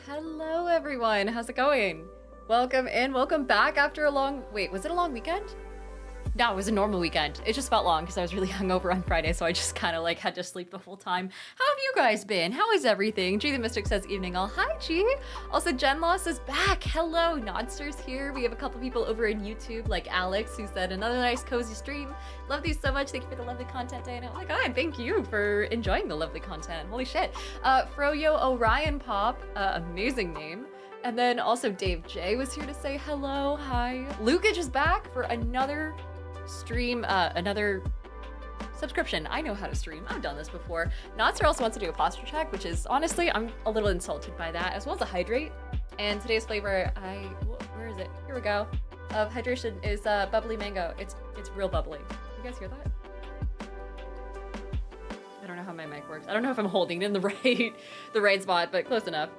Hello everyone, how's it going? Welcome in, welcome back after a long, wait, was it a long weekend? No, it was a normal weekend. It just felt long because I was really hungover on Friday, so I just kind of like had to sleep the whole time. How have you guys been? How is everything? G the Mystic says evening all. Hi G! Also Jen Loss is back. Hello, Nodster's here. We have a couple people over in YouTube like Alex who said another nice cozy stream. Love these so much. Thank you for the lovely content, Diana. Oh my god, thank you for enjoying the lovely content. Holy shit. Froyo Orion Pop, amazing name. And then also Dave J was here to say hello, hi. Lukage is back for another stream, another subscription. I know how to stream. I've done this before. Notster also wants to do a posture check, which is honestly, I'm a little insulted by that, as well as a hydrate. And today's flavor, where is it? Here we go. Of hydration is bubbly mango. It's real bubbly. You guys hear that? I don't know how my mic works. I don't know if I'm holding it in the right spot, but close enough.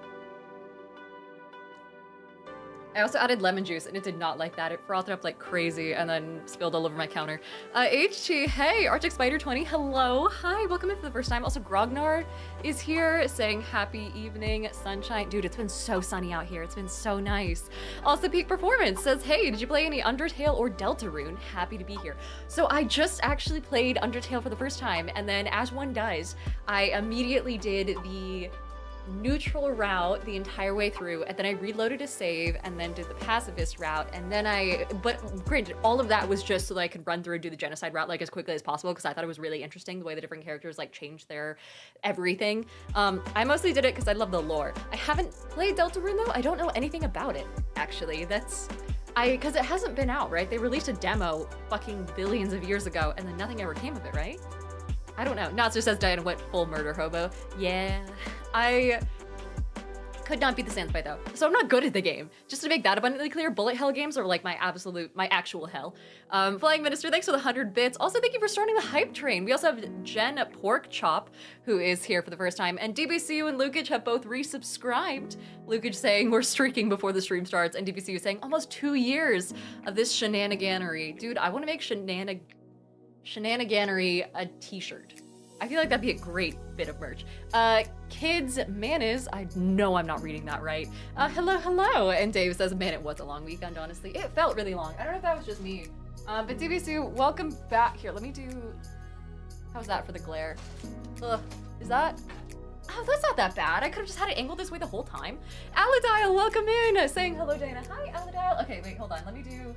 I also added lemon juice and it did not like that. It frothed it up like crazy and then spilled all over my counter. HT, hey, Arctic Spider 20, hello. Hi, welcome in for the first time. Also, Grognar is here saying happy evening, sunshine. Dude, it's been so sunny out here. It's been so nice. Also, Peak Performance says, hey, did you play any Undertale or Deltarune? Happy to be here. So I just actually played Undertale for the first time, and then as one does, I immediately did the neutral route the entire way through, and then I reloaded a save and then did the pacifist route, and then but granted, all of that was just so that I could run through and do the genocide route like as quickly as possible, because I thought it was really interesting the way the different characters like changed their everything. I mostly did it because I love the lore. I haven't played Deltarune though. I don't know anything about it, actually. Because it hasn't been out, right? They released a demo fucking billions of years ago and then nothing ever came of it, right? I don't know. Natsu says Diana went full murder hobo. Yeah, I could not beat the Sandspite though. So I'm not good at the game. Just to make that abundantly clear, bullet hell games are like my actual hell. Flying Minister, thanks for the 100 bits. Also, thank you for starting the hype train. We also have Jen Pork Chop, who is here for the first time, and DBCU and Lukage have both resubscribed. Lukage saying we're streaking before the stream starts, and DBCU saying almost 2 years of this shenaniganery. Dude, I want to make shenaniganery a t-shirt. I feel like that'd be a great bit of merch. Kids Manis, I know I'm not reading that right. Hello. And Dave says, man, it was a long weekend, honestly. It felt really long. I don't know if that was just me. But DBC, welcome back. Here, let me do, how's that for the glare? Is that? Oh, that's not that bad. I could have just had it angled this way the whole time. Aladile, welcome in, saying hello, Dana. Hi, Aladile. Okay, wait, hold on. Let me do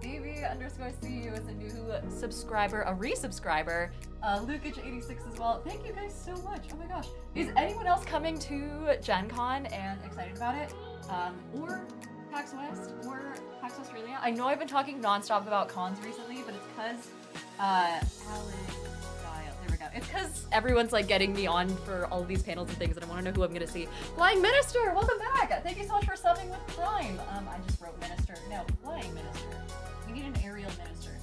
BB_CU is a new subscriber, a resubscriber. Lukage86 as well. Thank you guys so much. Oh my gosh. Is anyone else coming to Gen Con and excited about it? Or PAX West or PAX Australia? I know I've been talking nonstop about cons recently, but it's because there we go. It's because everyone's like getting me on for all of these panels and things, and I want to know who I'm gonna see. Flying Minister, welcome back. Thank you so much for subbing with Prime. I just wrote Minister. No, Flying Minister. We need an aerial minister.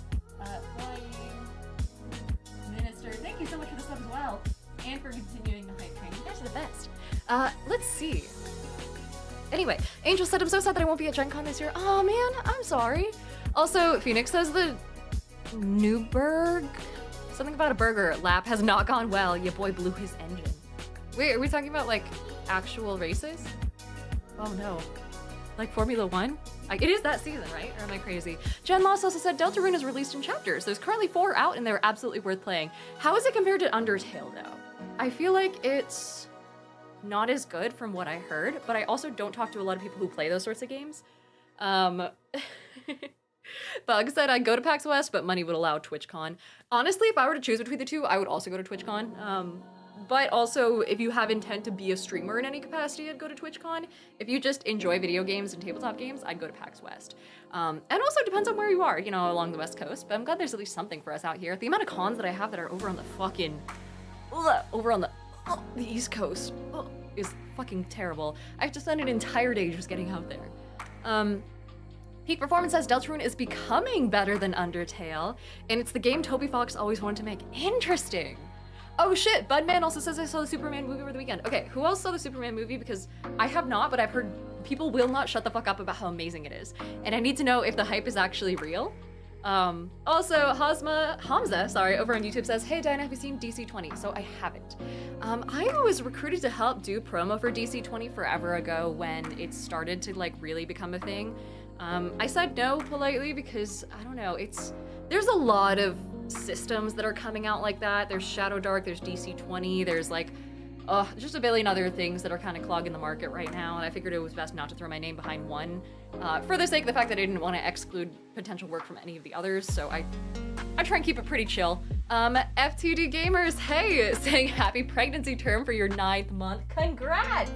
Flying Minister. Thank you so much for the sub as well, and for continuing the hype train. You guys are the best. Let's see. Anyway, Angel said, I'm so sad that I won't be at Gen Con this year. Oh man, I'm sorry. Also, Phoenix says the Newburgh, something about a burger lap has not gone well. Your boy blew his engine. Wait, are we talking about like actual races? Oh no. Like Formula One? It is that season, right? Or am I crazy? Jen Loss also said Deltarune is released in chapters. There's currently 4 out and they're absolutely worth playing. How is it compared to Undertale though? I feel like it's not as good from what I heard, but I also don't talk to a lot of people who play those sorts of games. Bug said I'd go to PAX West, but money would allow TwitchCon. Honestly, if I were to choose between the two, I would also go to TwitchCon. But also, if you have intent to be a streamer in any capacity, I'd go to TwitchCon. If you just enjoy video games and tabletop games, I'd go to PAX West. And also it depends on where you are, you know, along the West Coast. But I'm glad there's at least something for us out here. The amount of cons that I have that are over on the fucking, the East Coast is fucking terrible. I have to spend an entire day just getting out there. Peak Performance says Deltarune is becoming better than Undertale, and it's the game Toby Fox always wanted to make. Interesting. Oh shit, Budman also says I saw the Superman movie over the weekend. Okay, who else saw the Superman movie? Because I have not, but I've heard people will not shut the fuck up about how amazing it is. And I need to know if the hype is actually real. Also, Hamza, over on YouTube says, hey Diana, have you seen DC20? So I haven't. I was recruited to help do promo for DC20 forever ago when it started to like really become a thing. I said no politely because, I don't know, there's a lot of systems that are coming out like that. There's Shadow Dark, there's DC20, there's like, just a billion other things that are kind of clogging the market right now, and I figured it was best not to throw my name behind one, for the sake of the fact that I didn't want to exclude potential work from any of the others, so I try and keep it pretty chill. FTD Gamers, hey, saying happy pregnancy term for your 9th month. Congrats!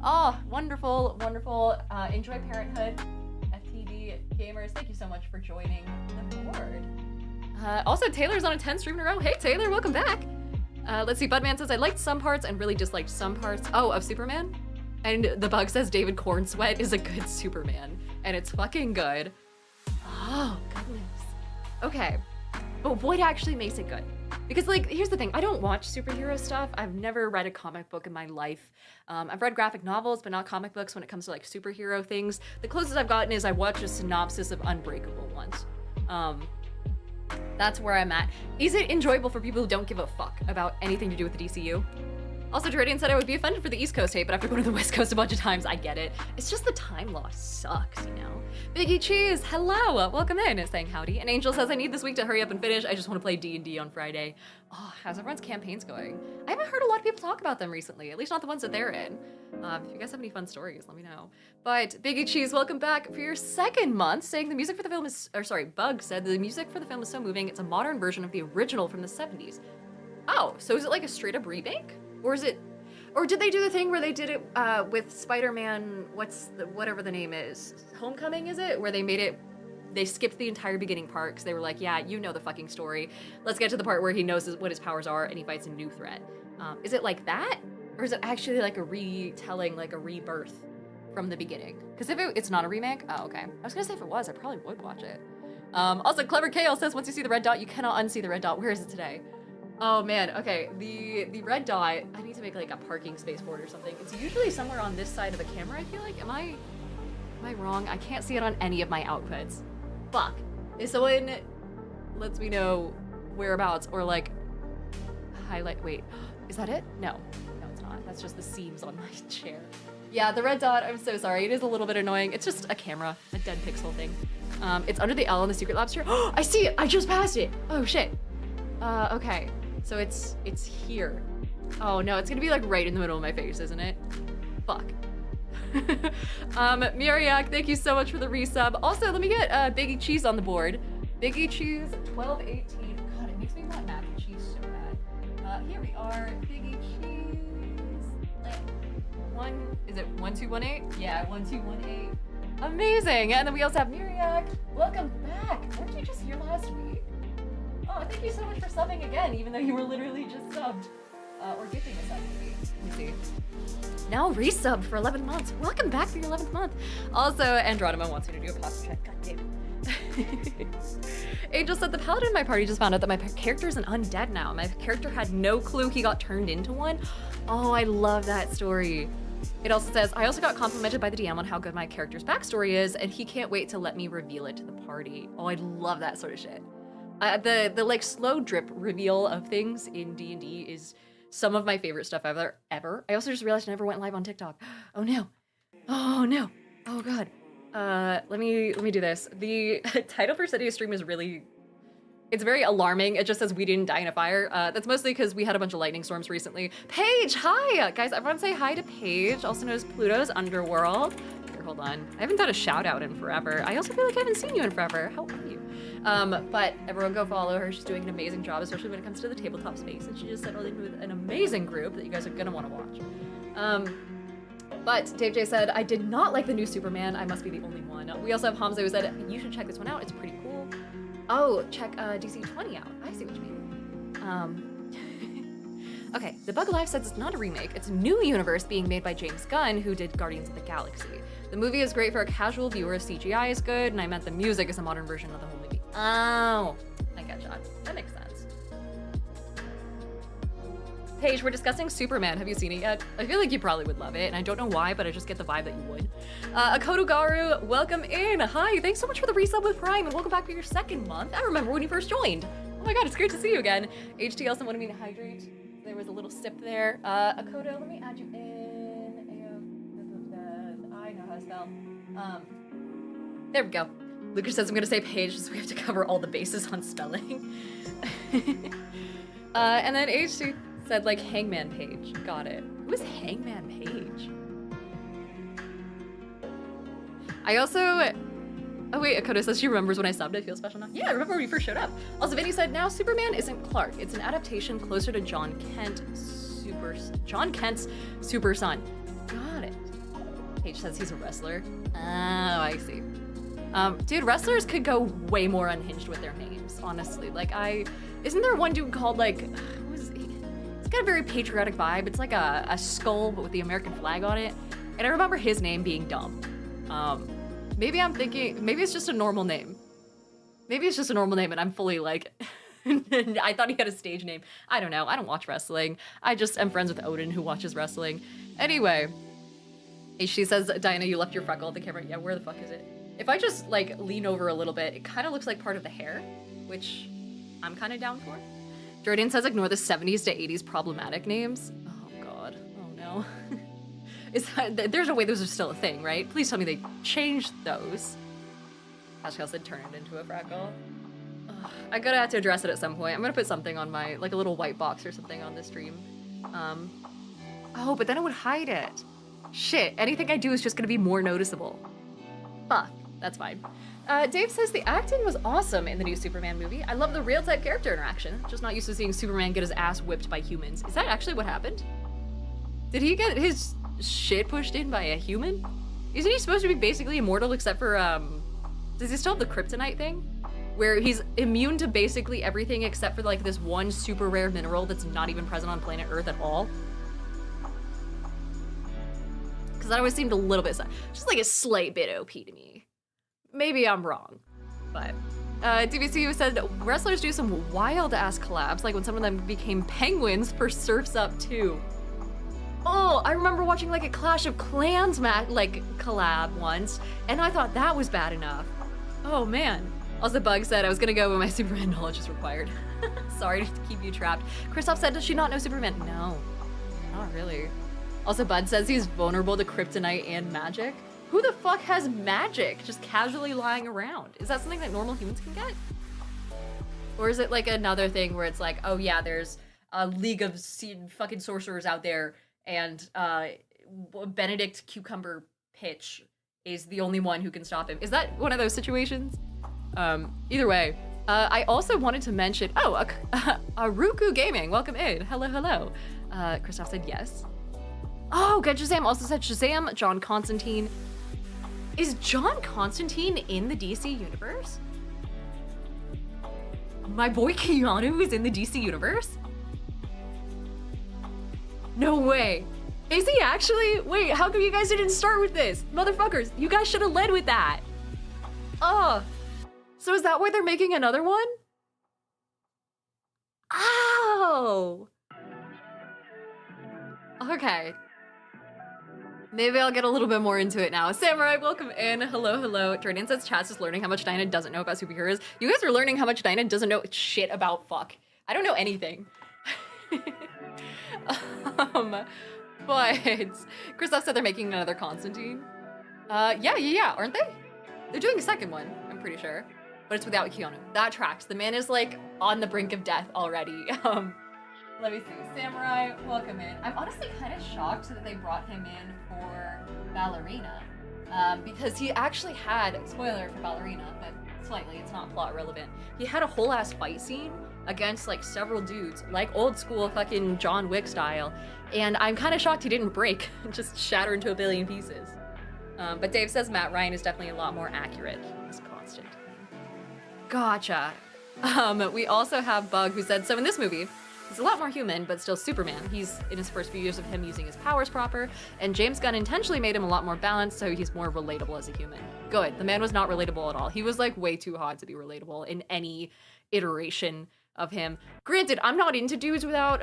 Oh, wonderful, wonderful. Enjoy parenthood. FTD Gamers, thank you so much for joining the board. Also, Taylor's on a 10 stream in a row. Hey, Taylor, welcome back. Let's see, Budman says, I liked some parts and really disliked some parts. Oh, of Superman? And the Bug says David Cornsweat is a good Superman. And it's fucking good. Oh, goodness. Okay. But what actually makes it good? Because, like, here's the thing. I don't watch superhero stuff. I've never read a comic book in my life. I've read graphic novels, but not comic books when it comes to, like, superhero things. The closest I've gotten is I watched a synopsis of Unbreakable once. That's where I'm at. Is it enjoyable for people who don't give a fuck about anything to do with the DCU? Also, Jeridian said I would be offended for the East Coast hate, but after going to the West Coast a bunch of times, I get it. It's just the time loss sucks, you know? Biggie Cheese, hello, welcome in, saying howdy. And Angel says, I need this week to hurry up and finish. I just want to play D&D on Friday. Oh, how's everyone's campaigns going? I haven't heard a lot of people talk about them recently, at least not the ones that they're in. If you guys have any fun stories, let me know. But Biggie Cheese, welcome back for your second month, saying the music for the film is, Bug said the music for the film is so moving, it's a modern version of the original from the 70s. Oh, so is it like a straight up remake? Or did they do the thing where they did it with Spider-Man, whatever the name is? Homecoming, is it? Where they skipped the entire beginning part because they were like, yeah, you know the fucking story. Let's get to the part where he knows what his powers are and he fights a new threat. Is it like that? Or is it actually like a retelling, like a rebirth from the beginning? Because if it's not a remake, oh, okay. I was gonna say if it was, I probably would watch it. Also, Clever Kale says, once you see the red dot, you cannot unsee the red dot. Where is it today? Oh man, okay, the red dot, I need to make like a parking space for it or something. It's usually somewhere on this side of the camera, I feel like. Am I wrong? I can't see it on any of my outputs. Fuck. If someone lets me know whereabouts or like highlight, wait, is that it? No, it's not. That's just the seams on my chair. Yeah, the red dot, I'm so sorry. It is a little bit annoying. It's just a camera, a dead pixel thing. It's under the L on the Secret Lobster. Oh, I see it, I just passed it. Oh shit. Okay. So it's here. Oh no, it's gonna be like right in the middle of my face, isn't it? Fuck. Miriak, thank you so much for the resub. Also, let me get Biggie Cheese on the board. Biggie Cheese 1218. God, it makes me want mac and cheese so bad. Here we are. Biggie Cheese. Is it 1218? Yeah, 1218. Amazing. And then we also have Miriak. Welcome back. Weren't you just here last week? Oh, thank you so much for subbing again, even though you were literally just subbed. Or gifting a sub, maybe. Let me see. Now resubbed for 11 months. Welcome back for your 11th month. Also, Andronima wants me to do a posture check. God damn. Angel said, the paladin in my party just found out that my character is an undead now. My character had no clue he got turned into one. Oh, I love that story. It also says, I also got complimented by the DM on how good my character's backstory is, and he can't wait to let me reveal it to the party. Oh, I love that sort of shit. The like slow drip reveal of things in D&D is some of my favorite stuff ever. I also just realized I never went live on TikTok. Oh no. Oh no. Oh god. Let me do this. The title for today's stream is it's very alarming. It just says we didn't die in a fire. That's mostly because we had a bunch of lightning storms recently. Paige, hi! Guys, everyone say hi to Paige, also known as Pluto's Underworld. Here, hold on. I haven't done a shout out in forever. I also feel like I haven't seen you in forever. How are you? But everyone go follow her. She's doing an amazing job, especially when it comes to the tabletop space. And she just settled in with an amazing group that you guys are gonna want to watch. But Dave J said, I did not like the new Superman. I must be the only one. We also have Hamza who said, you should check this one out. It's pretty cool. Oh, check DC 20 out. I see what you mean. Okay, The Bug Life says it's not a remake. It's a new universe being made by James Gunn, who did Guardians of the Galaxy. The movie is great for a casual viewer. CGI is good, and I meant the music is a modern version of the whole movie. Oh, I get you. That makes sense. Paige, we're discussing Superman. Have you seen it yet? I feel like you probably would love it, and I don't know why, but I just get the vibe that you would. Akotogaru, welcome in. Hi, thanks so much for the resub with Prime, and welcome back for your second month. I remember when you first joined. Oh my god, it's great to see you again. HT also wanted me to hydrate. There was a little sip there. Akoto, let me add you in. I know how to spell. There we go. Lucas says I'm gonna say Paige, so we have to cover all the bases on spelling. And then HT said like Hangman Page. Got it. Who is Hangman Page? I also... Oh wait, Akoto says she remembers when I subbed. I feel special now. Yeah, I remember when you first showed up. Also, Vinny said, now Superman isn't Clark. It's an adaptation closer to John Kent's super son. Got it. Paige says he's a wrestler. Oh, I see. Dude, wrestlers could go way more unhinged with their names, honestly. Like, isn't there one dude called, like, who is he? It's got a very patriotic vibe. It's like a skull, but with the American flag on it. And I remember his name being dumb. Maybe I'm thinking, maybe it's just a normal name. Maybe it's just a normal name and I'm fully, like, I thought he had a stage name. I don't know. I don't watch wrestling. I just am friends with Odin who watches wrestling. Anyway, she says, Diana, you left your freckle at the camera. Yeah, where the fuck is it? If I just like lean over a little bit, it kind of looks like part of the hair, which I'm kind of down for. Jordan says ignore the 70s to 80s problematic names. Oh God, oh no. There's no way those are still a thing, right? Please tell me they changed those. Pascal said turn it into a freckle. Ugh, I'm gonna have to address it at some point. I'm gonna put something on my, like a little white box or something on this stream. Oh, but then it would hide it. Shit, anything I do is just gonna be more noticeable. Fuck, that's fine. Dave says the acting was awesome in the new Superman movie. I love the real type character interaction. Just not used to seeing Superman get his ass whipped by humans. Is that actually what happened? Did he get his shit pushed in by a human? Isn't he supposed to be basically immortal except for, does he still have the kryptonite thing? Where he's immune to basically everything except for like this one super rare mineral that's not even present on planet Earth at all? Because that always seemed a little bit, just like a slight bit OP to me. Maybe I'm wrong, but DVCU said wrestlers do some wild ass collabs, like when some of them became penguins for Surf's Up 2. Oh, I remember watching like a Clash of Clans like collab once, and I thought that was bad enough. Oh man. Also, Bug said I was gonna go when my Superman knowledge is required. Sorry to keep you trapped. Christoph said, does she not know Superman? No, not really. Also, Bud says he's vulnerable to kryptonite and magic. Who the fuck has magic just casually lying around? Is that something that normal humans can get? Or is it like another thing where it's like, oh yeah, there's a league of fucking sorcerers out there, and Benedict Cucumber Pitch is the only one who can stop him. Is that one of those situations? Either way, I also wanted to mention, Aruku Gaming, welcome in. Hello, hello. Christoph said yes. Oh, good. Shazam also said Shazam, John Constantine. Is John Constantine in the DC universe? My boy Keanu is in the DC universe? No way. Is he actually? Wait, how come you guys didn't start with this? Motherfuckers, you guys should have led with that. Oh, so is that why they're making another one? Oh. Okay. Maybe I'll get a little bit more into it now. Samurai, welcome in. Hello, hello. Jordan says Chaz is learning how much Dinah doesn't know about superheroes. You guys are learning how much Dinah doesn't know shit about fuck. I don't know anything. But Christoph said they're making another Constantine. Yeah, aren't they? They're doing a second one, I'm pretty sure. But it's without Keanu. That tracks. The man is like on the brink of death already. Let me see. Samurai, welcome in. I'm honestly kind of shocked that they brought him in for Ballerina. Because he actually had, spoiler for Ballerina, but slightly, it's not plot relevant. He had a whole ass fight scene against like several dudes, like old school fucking John Wick style. And I'm kind of shocked he didn't break, just shatter into a billion pieces. But Dave says Matt Ryan is definitely a lot more accurate as Constant. Gotcha. We also have Bug who said, so in this movie, he's a lot more human, but still Superman. He's in his first few years of him using his powers proper, and James Gunn intentionally made him a lot more balanced so he's more relatable as a human. Good. The man was not relatable at all. He was like way too hot to be relatable in any iteration of him. Granted, I'm not into dudes without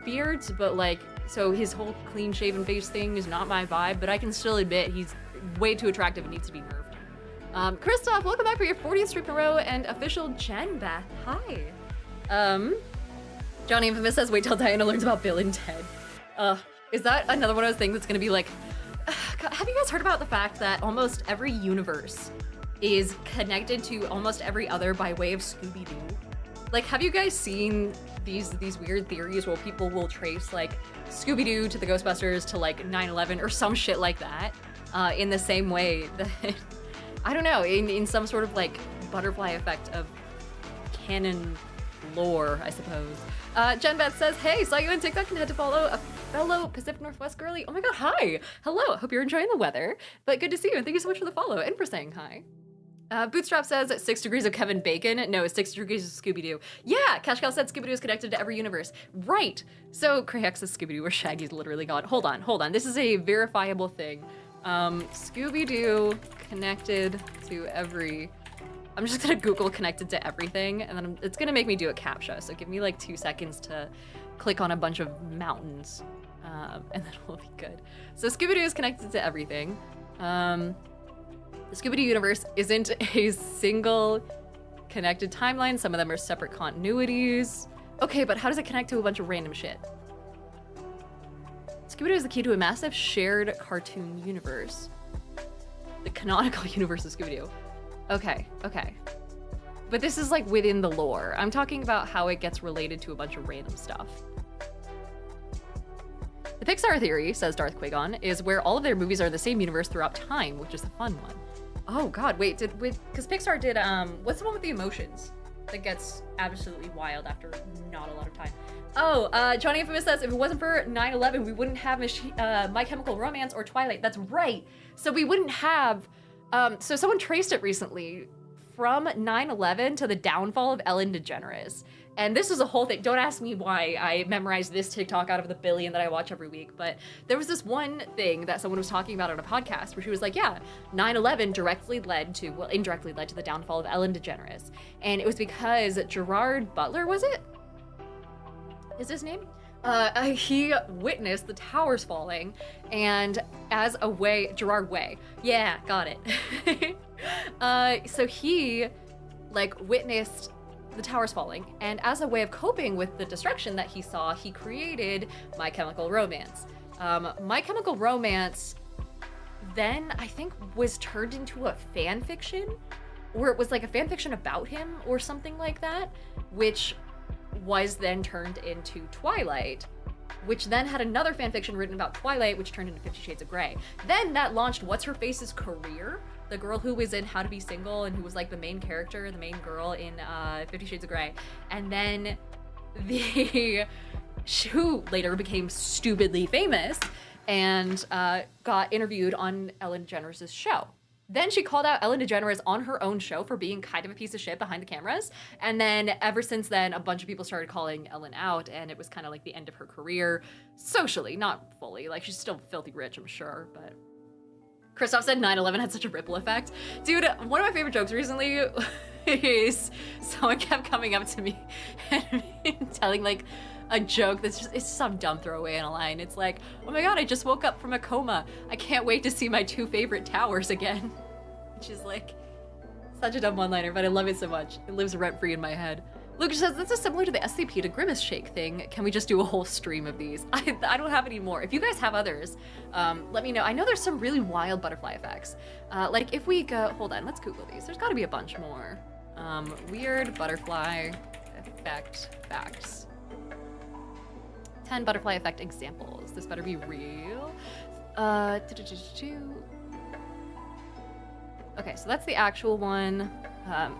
beards, but like, so his whole clean shaven face thing is not my vibe, but I can still admit he's way too attractive and needs to be nerfed. Christoph, welcome back for your 40th stream in a row and official Jen Beth. Hi. Johnny Infamous says, wait till Diana learns about Bill and Ted. Is that another one of those things that's gonna be like, have you guys heard about the fact that almost every universe is connected to almost every other by way of Scooby-Doo? Like, have you guys seen these weird theories where people will trace like Scooby-Doo to the Ghostbusters to like 9/11 or some shit like that, in the same way that, I don't know, in some sort of like butterfly effect of canon lore, I suppose. Jen Beth says, hey, saw you on TikTok and had to follow a fellow Pacific Northwest girly. Oh my god, hi. Hello, hope you're enjoying the weather, but good to see you and thank you so much for the follow and for saying hi. Bootstrap says 6 degrees of Kevin Bacon. No, 6 degrees of Scooby-Doo. Yeah, Cashcal said Scooby-Doo is connected to every universe. Right. So Crayhex says Scooby-Doo where Shaggy's literally gone. Hold on. This is a verifiable thing. Scooby-Doo connected to every I'm just gonna Google connected to everything, and then it's gonna make me do a CAPTCHA. So give me like 2 seconds to click on a bunch of mountains, and then we'll be good. So Scooby-Doo is connected to everything. The Scooby-Doo universe isn't a single connected timeline. Some of them are separate continuities. Okay, but how does it connect to a bunch of random shit? Scooby-Doo is the key to a massive shared cartoon universe. The canonical universe of Scooby-Doo. Okay. But this is like within the lore. I'm talking about how it gets related to a bunch of random stuff. The Pixar theory, says Darth Quigon, is where all of their movies are the same universe throughout time, which is the fun one. Oh god, wait, because Pixar did, what's the one with the emotions that gets absolutely wild after not a lot of time? Oh, Johnny Infamous says, if it wasn't for 9/11, we wouldn't have My Chemical Romance or Twilight. That's right. So we wouldn't have, so someone traced it recently from 9/11 to the downfall of Ellen DeGeneres. And this was a whole thing. Don't ask me why I memorized this TikTok out of the billion that I watch every week, but there was this one thing that someone was talking about on a podcast where she was like, yeah, 9/11 indirectly led to the downfall of Ellen DeGeneres. And it was because Gerard Butler, was it? Is his name? He witnessed the towers falling, and as a way, Gerard Way. Yeah, got it. So he, like, witnessed the towers falling, and as a way of coping with the destruction that he saw, he created My Chemical Romance. My Chemical Romance then, I think, was turned into a fan fiction, where it was like a fan fiction about him or something like that, which was then turned into Twilight, which then had another fanfiction written about Twilight, which turned into 50 Shades of Grey. Then that launched What's-Her-Face's career, the girl who was in How to Be Single and who was like the main character, the main girl in 50 Shades of Grey. And then who later became stupidly famous and got interviewed on Ellen DeGeneres' show. Then she called out Ellen DeGeneres on her own show for being kind of a piece of shit behind the cameras. And then ever since then, a bunch of people started calling Ellen out, and it was kind of like the end of her career socially, not fully. Like, she's still filthy rich, I'm sure, but... Christoph said 9/11 had such a ripple effect. Dude, one of my favorite jokes recently is someone kept coming up to me and telling like a joke that's just, it's some dumb throwaway in a line. It's like, oh my god, I just woke up from a coma. I can't wait to see my 2 favorite towers again. Which is like such a dumb one-liner, but I love it so much. It lives rent-free in my head. Lucas says, this is similar to the SCP to Grimace Shake thing. Can we just do a whole stream of these? I don't have any more. If you guys have others, let me know. I know there's some really wild butterfly effects. Like if we go, hold on, let's Google these. There's gotta be a bunch more. Weird butterfly effect facts. 10 butterfly effect examples. This better be real. Okay, so that's the actual one.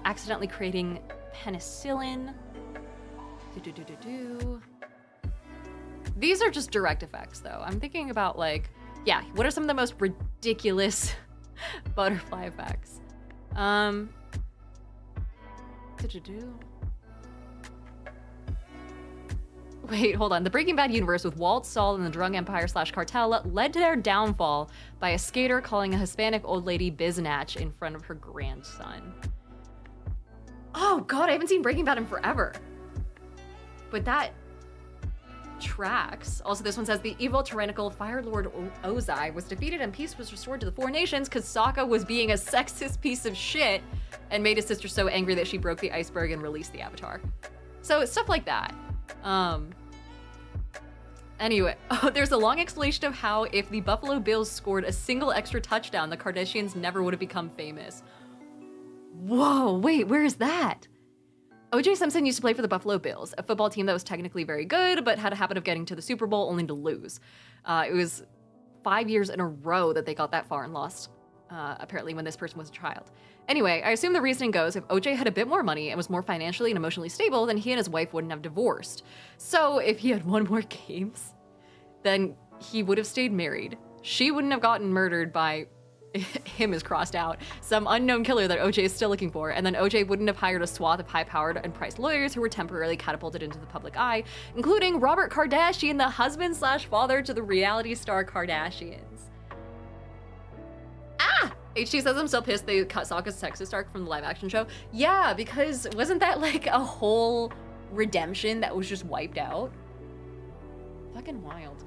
Accidentally creating penicillin. These are just direct effects, though. I'm thinking about, like, yeah, what are some of the most ridiculous butterfly effects? Wait, hold on. The Breaking Bad universe with Walt, Saul, and the Drug Empire / cartel led to their downfall by a skater calling a Hispanic old lady biznatch in front of her grandson. Oh god, I haven't seen Breaking Bad in forever. But that tracks. Also, this one says the evil, tyrannical Fire Lord Ozai was defeated and peace was restored to the 4 nations because Sokka was being a sexist piece of shit and made his sister so angry that she broke the iceberg and released the Avatar. So stuff like that. Anyway, there's a long explanation of how if the Buffalo Bills scored a single extra touchdown, the Kardashians never would have become famous. Whoa, wait, where is that? O.J. Simpson used to play for the Buffalo Bills, a football team that was technically very good, but had a habit of getting to the Super Bowl only to lose. It was 5 years in a row that they got that far and lost, apparently when this person was a child. Anyway, I assume the reasoning goes, if O.J. had a bit more money and was more financially and emotionally stable, then he and his wife wouldn't have divorced. So if he had won more games, then he would have stayed married. She wouldn't have gotten murdered by... him is crossed out, some unknown killer that OJ is still looking for, and then OJ wouldn't have hired a swath of high-powered and priced lawyers who were temporarily catapulted into the public eye, including Robert Kardashian, the husband / father to the reality star Kardashians. Ah! HT says I'm still pissed they cut Sokka's Texas arc from the live action show. Yeah, because wasn't that like a whole redemption that was just wiped out? Fucking wild.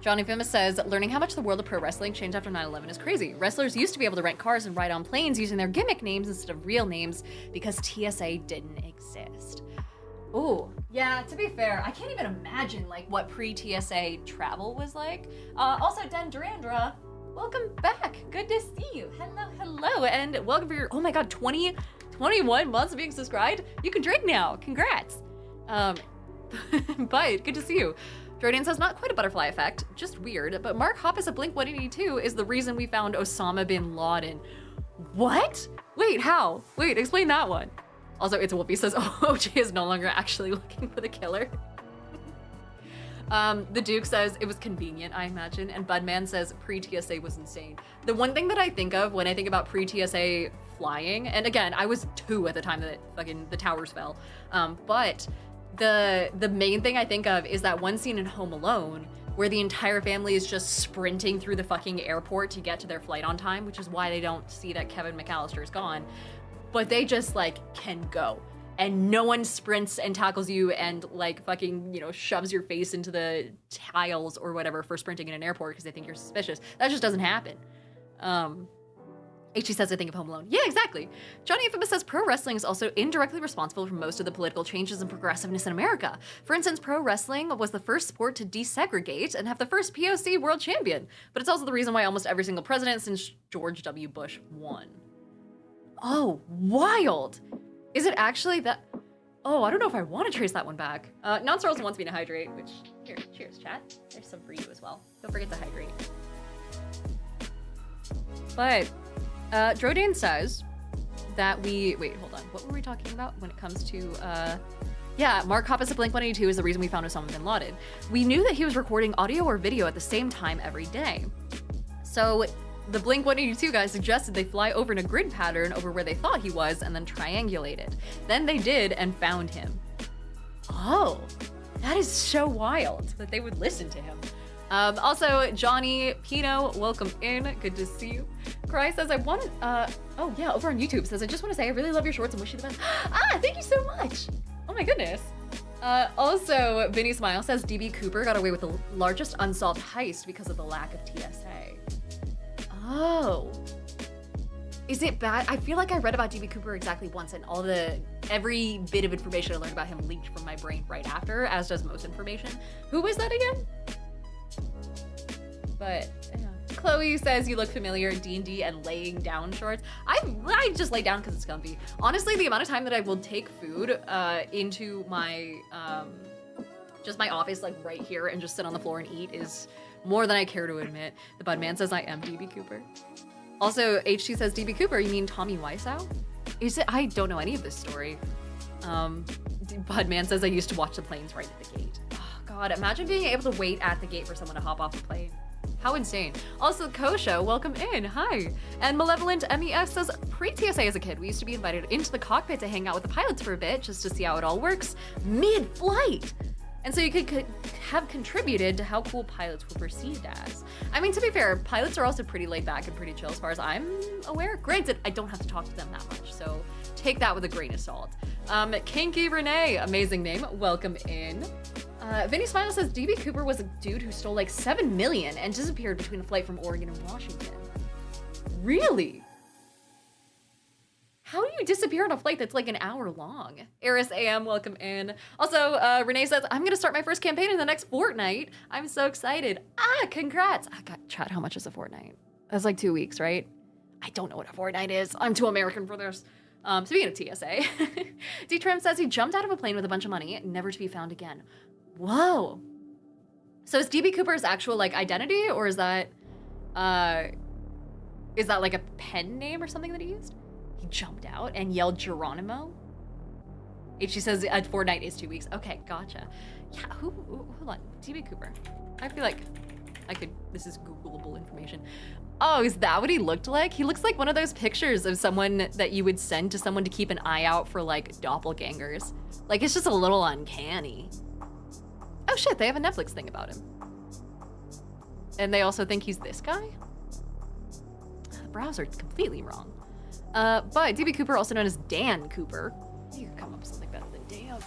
Johnny Famous says, learning how much the world of pro wrestling changed after 9/11 is crazy. Wrestlers used to be able to rent cars and ride on planes using their gimmick names instead of real names because TSA didn't exist. Ooh, yeah, to be fair, I can't even imagine like what pre-TSA travel was like. Also, Den Durandra, welcome back. Good to see you. Hello, and welcome for your, oh my god, 21 months of being subscribed? You can drink now, congrats. But good to see you. Jordan says, not quite a butterfly effect, just weird, but Mark Hoppus of Blink-182 is the reason we found Osama bin Laden. What? Wait, how? Wait, explain that one. Also, It's Wolfie says, oh, OJ is no longer actually looking for the killer. The Duke says, it was convenient, I imagine, and Budman says, pre-TSA was insane. The one thing that I think of when I think about pre-TSA flying, and again, I was 2 at the time that fucking the towers fell, but the main thing I think of is that one scene in Home Alone where the entire family is just sprinting through the fucking airport to get to their flight on time, which is why they don't see that Kevin McAllister is gone. But they just like can go, and no one sprints and tackles you and like fucking, you know, shoves your face into the tiles or whatever for sprinting in an airport because they think you're suspicious. That just doesn't happen. HG says, I think of Home Alone. Yeah, exactly. Johnny Infamous says pro wrestling is also indirectly responsible for most of the political changes and progressiveness in America. For instance, pro wrestling was the first sport to desegregate and have the first POC world champion, but it's also the reason why almost every single president since George W. Bush won. Oh, wild. Is it actually that? Oh, I don't know if I want to trace that one back. Non-Star also wants me to hydrate, which, here, cheers, chat. There's some for you as well. Don't forget to hydrate. But, Drodan says that wait, hold on. What were we talking about when it comes to, yeah, Mark Hoppus of Blink-182 is the reason we found Osama bin Laden. We knew that he was recording audio or video at the same time every day. So, the Blink-182 guys suggested they fly over in a grid pattern over where they thought he was and then triangulate it. Then they did and found him. Oh, that is so wild that they would listen to him. Also, Johnny Pino, welcome in. Good to see you. Cry says, I want, oh yeah, over on YouTube says, I just want to say I really love your shorts and wish you the best. Ah, thank you so much. Oh my goodness. Also, Vinny Smile says, DB Cooper got away with the largest unsolved heist because of the lack of TSA. Oh. Is it bad? I feel like I read about DB Cooper exactly once and every bit of information I learned about him leaked from my brain right after, as does most information. Who was that again? But, yeah. Chloe says you look familiar, D&D and laying down shorts. I just lay down because it's comfy. Honestly, the amount of time that I will take food into my, just my office, like right here, and just sit on the floor and eat is more than I care to admit. The Budman says I am DB Cooper. Also, HT says DB Cooper, you mean Tommy Wiseau? Is it? I don't know any of this story. Budman says I used to watch the planes right at the gate. Oh God, imagine being able to wait at the gate for someone to hop off the plane. How insane. Also, Kosho, welcome in, hi. And Malevolent MEF says, pre-TSA as a kid, we used to be invited into the cockpit to hang out with the pilots for a bit, just to see how it all works mid-flight. And so you could have contributed to how cool pilots were perceived as. I mean, to be fair, pilots are also pretty laid back and pretty chill as far as I'm aware. Granted, I don't have to talk to them that much, so take that with a grain of salt. Kinky Renee, amazing name, welcome in. Vinny Smile says DB Cooper was a dude who stole like 7 million and disappeared between a flight from Oregon and Washington. Really? How do you disappear on a flight that's like an hour long? Eris AM, welcome in. Also, Renee says, I'm gonna start my first campaign in the next fortnight. I'm so excited. Ah, congrats. I got chat, how much is a fortnight? That's like 2 weeks, right? I don't know what a fortnight is. I'm too American for this. Speaking of TSA, D-Trim says he jumped out of a plane with a bunch of money, never to be found again. Whoa. So is DB Cooper's actual like identity, or is that like a pen name or something that he used? He jumped out and yelled Geronimo? She says a fortnight is 2 weeks. Okay, gotcha. Yeah, hold on, DB Cooper. I feel like this is Googleable information. Oh, is that what he looked like? He looks like one of those pictures of someone that you would send to someone to keep an eye out for like doppelgangers. Like it's just a little uncanny. Oh shit, they have a Netflix thing about him. And they also think he's this guy? browser completely wrong. But DB Cooper, also known as Dan Cooper. You can come up with something better than Dan.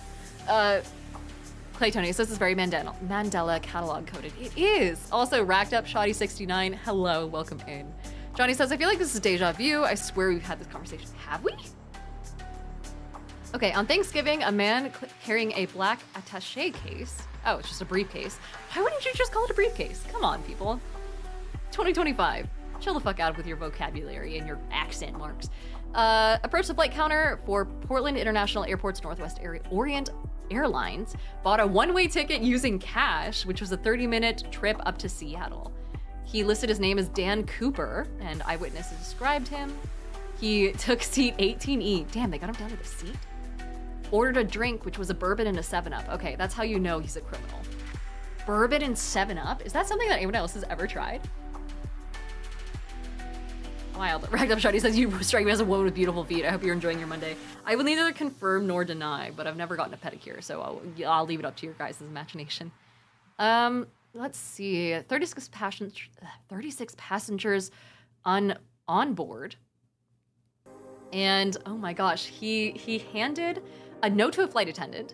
Clay Tony says this is very Mandela catalog coded. It is. Also, Racked Up Shoddy 69. Hello, welcome in. Johnny says, I feel like this is deja vu. I swear we've had this conversation. Have we? Okay, on Thanksgiving, a man carrying a black attaché case. Oh, it's just a briefcase. Why wouldn't you just call it a briefcase? Come on, people. 2025. Chill the fuck out with your vocabulary and your accent marks. Approached the flight counter for Portland International Airport's Northwest Orient Airlines. Bought a one-way ticket using cash, which was a 30-minute trip up to Seattle. He listed his name as Dan Cooper, and eyewitnesses described him. He took seat 18E. Damn, they got him down to the seat? Ordered a drink, which was a bourbon and a 7-Up. Okay, that's how you know he's a criminal. Bourbon and 7-Up? Is that something that anyone else has ever tried? Wild. Racked Up Shotty says, you strike me as a woman with beautiful feet. I hope you're enjoying your Monday. I will neither confirm nor deny, but I've never gotten a pedicure, so I'll leave it up to your guys' imagination. Let's see. 36 passengers on board. And oh my gosh, he handed a note to a flight attendant,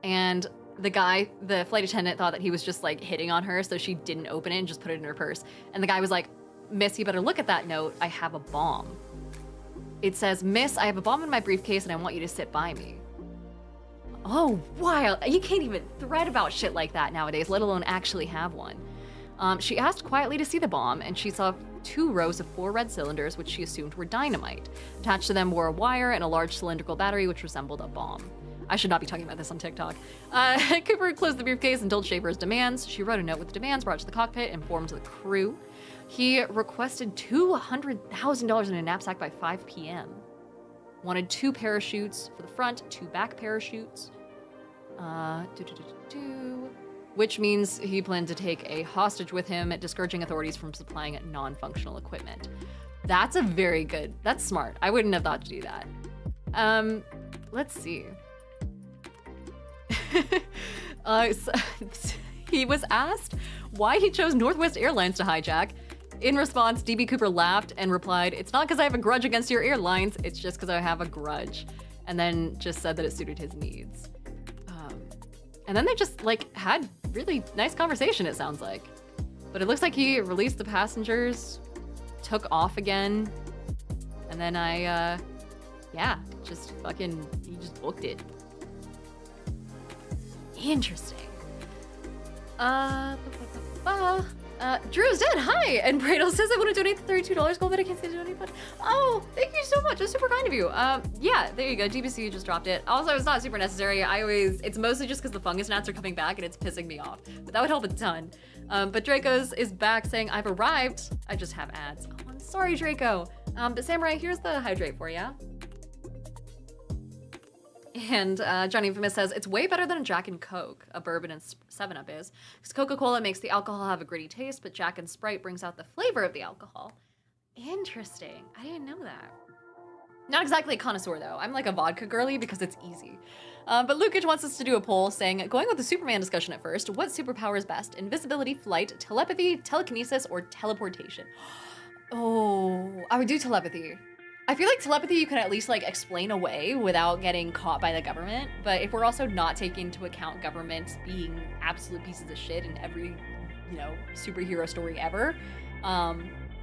and the flight attendant thought that he was just like hitting on her, so she didn't open it and just put it in her purse. And the guy was like, Miss, you better look at that note. I have a bomb. It says, Miss, I have a bomb in my briefcase and I want you to sit by me. Oh, wild. You can't even thread about shit like that nowadays, let alone actually have one. She asked quietly to see the bomb, and she saw 2 rows of 4 red cylinders, which she assumed were dynamite. Attached to them were a wire and a large cylindrical battery, which resembled a bomb. I should not be talking about this on TikTok. Cooper closed the briefcase and told Schaefer his demands. She wrote a note with the demands, brought it to the cockpit, and informed the crew. He requested $200,000 in a knapsack by 5 p.m. Wanted 2 parachutes for the front, 2 back parachutes. Which means he planned to take a hostage with him, discouraging authorities from supplying non-functional equipment. That's that's smart. I wouldn't have thought to do that. Let's see. He was asked why he chose Northwest Airlines to hijack. In response, DB Cooper laughed and replied, "It's not because I have a grudge against your airlines, it's just because I have a grudge." And then just said that it suited his needs. And then they just like had really nice conversation, it sounds like. But it looks like he released the passengers, took off again, and then he just booked it. Interesting. Drew's dead. Hi, and Bradle says I want to donate the $32 gold, but I can't say donate button. Oh, thank you so much. That's super kind of you. Yeah, there you go. DBC just dropped it. Also, it's not super necessary. It's mostly just because the fungus gnats are coming back and it's pissing me off. But that would help a ton. But Draco's is back saying I've arrived. I just have ads. Oh, I'm sorry, Draco. But Samurai, here's the hydrate for you. And Johnny Infamous says, it's way better than a Jack and Coke, a bourbon and 7-Up is. Because Coca-Cola makes the alcohol have a gritty taste, but Jack and Sprite brings out the flavor of the alcohol. Interesting. I didn't know that. Not exactly a connoisseur, though. I'm like a vodka girly because it's easy. But Lukage wants us to do a poll saying, going with the Superman discussion at first, what superpower is best? Invisibility, flight, telepathy, telekinesis, or teleportation? Oh, I would do telepathy. I feel like telepathy you can at least like explain away without getting caught by the government. But if we're also not taking into account governments being absolute pieces of shit in every, superhero story ever. I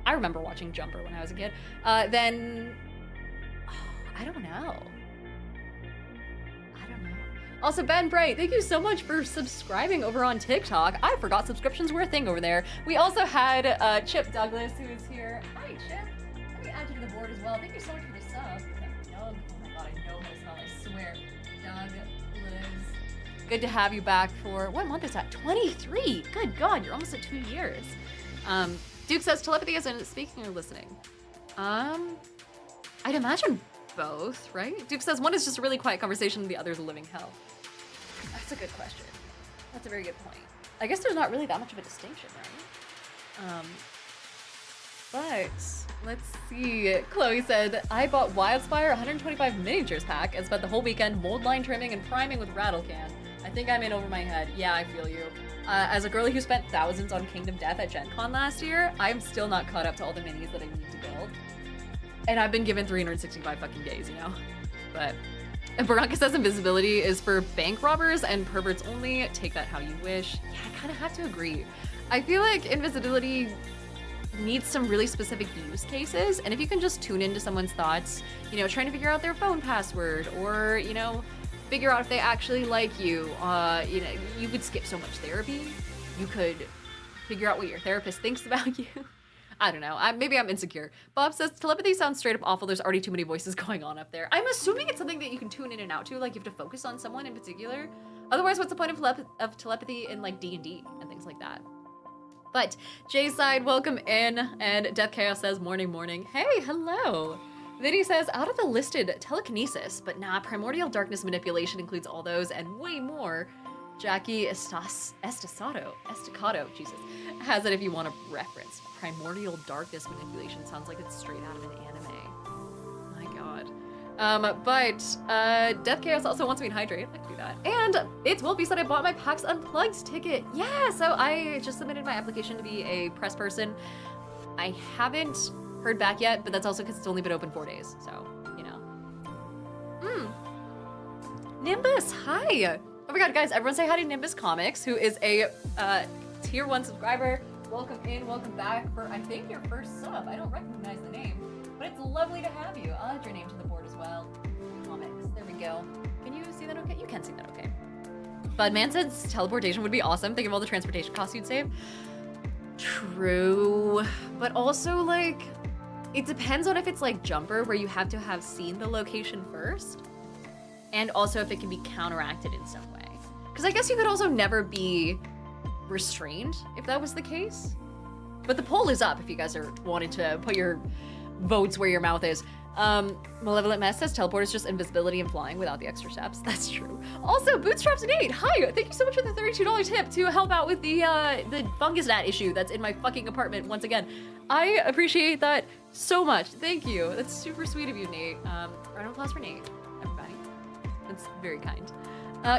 remember watching Jumper when I was a kid. Then, I don't know. Also, Ben Bright, thank you so much for subscribing over on TikTok. I forgot subscriptions were a thing over there. We also had Chip Douglas, who is here. Hi, Chip. Let me add you to the board as well. Thank you so much for the sub. Doug, oh my god, I know how to spell, I swear. Doug, Liz. Good to have you back for, what month is that? 23! Good god, you're almost at 2 years. Duke says telepathy isn't speaking or listening. I'd imagine both, right? Duke says one is just a really quiet conversation, the other is a living hell. That's a good question. That's a very good point. I guess there's not really that much of a distinction, right? But let's see. Chloe said, I bought Wildspire 125 miniatures pack and spent the whole weekend mold line trimming and priming with rattle can. I think I'm in over my head. Yeah, I feel you. As a girlie who spent thousands on Kingdom Death at Gen Con last year, I'm still not caught up to all the minis that I need to build. And I've been given 365 fucking days, you know? But Baraka says invisibility is for bank robbers and perverts only. Take that how you wish. Yeah, I kind of have to agree. I feel like invisibility needs some really specific use cases, and if you can just tune into someone's thoughts, you know, trying to figure out their phone password, or, you know, figure out if they actually like you, you know, you could skip so much therapy. You could figure out what your therapist thinks about you. I don't know. Maybe I'm insecure. Bob says, telepathy sounds straight up awful. There's already too many voices going on up there. I'm assuming it's something that you can tune in and out to, like you have to focus on someone in particular. Otherwise, what's the point of telepathy in like D&D and things like that? But J-Side, welcome in, and Death Chaos says, morning, morning. Hey, hello. Vinny says, out of the listed, telekinesis, but nah, primordial darkness manipulation includes all those and way more. Jackie Estacado, Jesus, has it if you want a reference. Primordial darkness manipulation sounds like it's straight out of an anime. My god. But Death Chaos also wants me to hydrate. I can do that. And it's Wolfie said I bought my PAX Unplugged ticket. Yeah, so I just submitted my application to be a press person. I haven't heard back yet, but that's also because it's only been open 4 days, so, you know. Nimbus, hi! Oh my god, guys, everyone say hi to Nimbus Comics, who is a tier 1 subscriber. Welcome in, welcome back for, I think, your first sub. I don't recognize the name, but it's lovely to have you. I'll add your name to the board as well. Comics, there we go. Can you see that okay? You can see that okay. Budman says teleportation would be awesome. Think of all the transportation costs you'd save. True, but also, like, it depends on if it's like Jumper, where you have to have seen the location first, and also if it can be counteracted in some way. Because I guess you could also never be restrained if that was the case. But the poll is up if you guys are wanting to put your votes where your mouth is. Malevolent Mess says teleport is just invisibility and flying without the extra steps. That's true. Also, Bootstraps Nate, hi! Thank you so much for the $32 tip to help out with the fungus gnat issue that's in my fucking apartment once again. I appreciate that so much. Thank you. That's super sweet of you, Nate. Round of applause for Nate, everybody. That's very kind.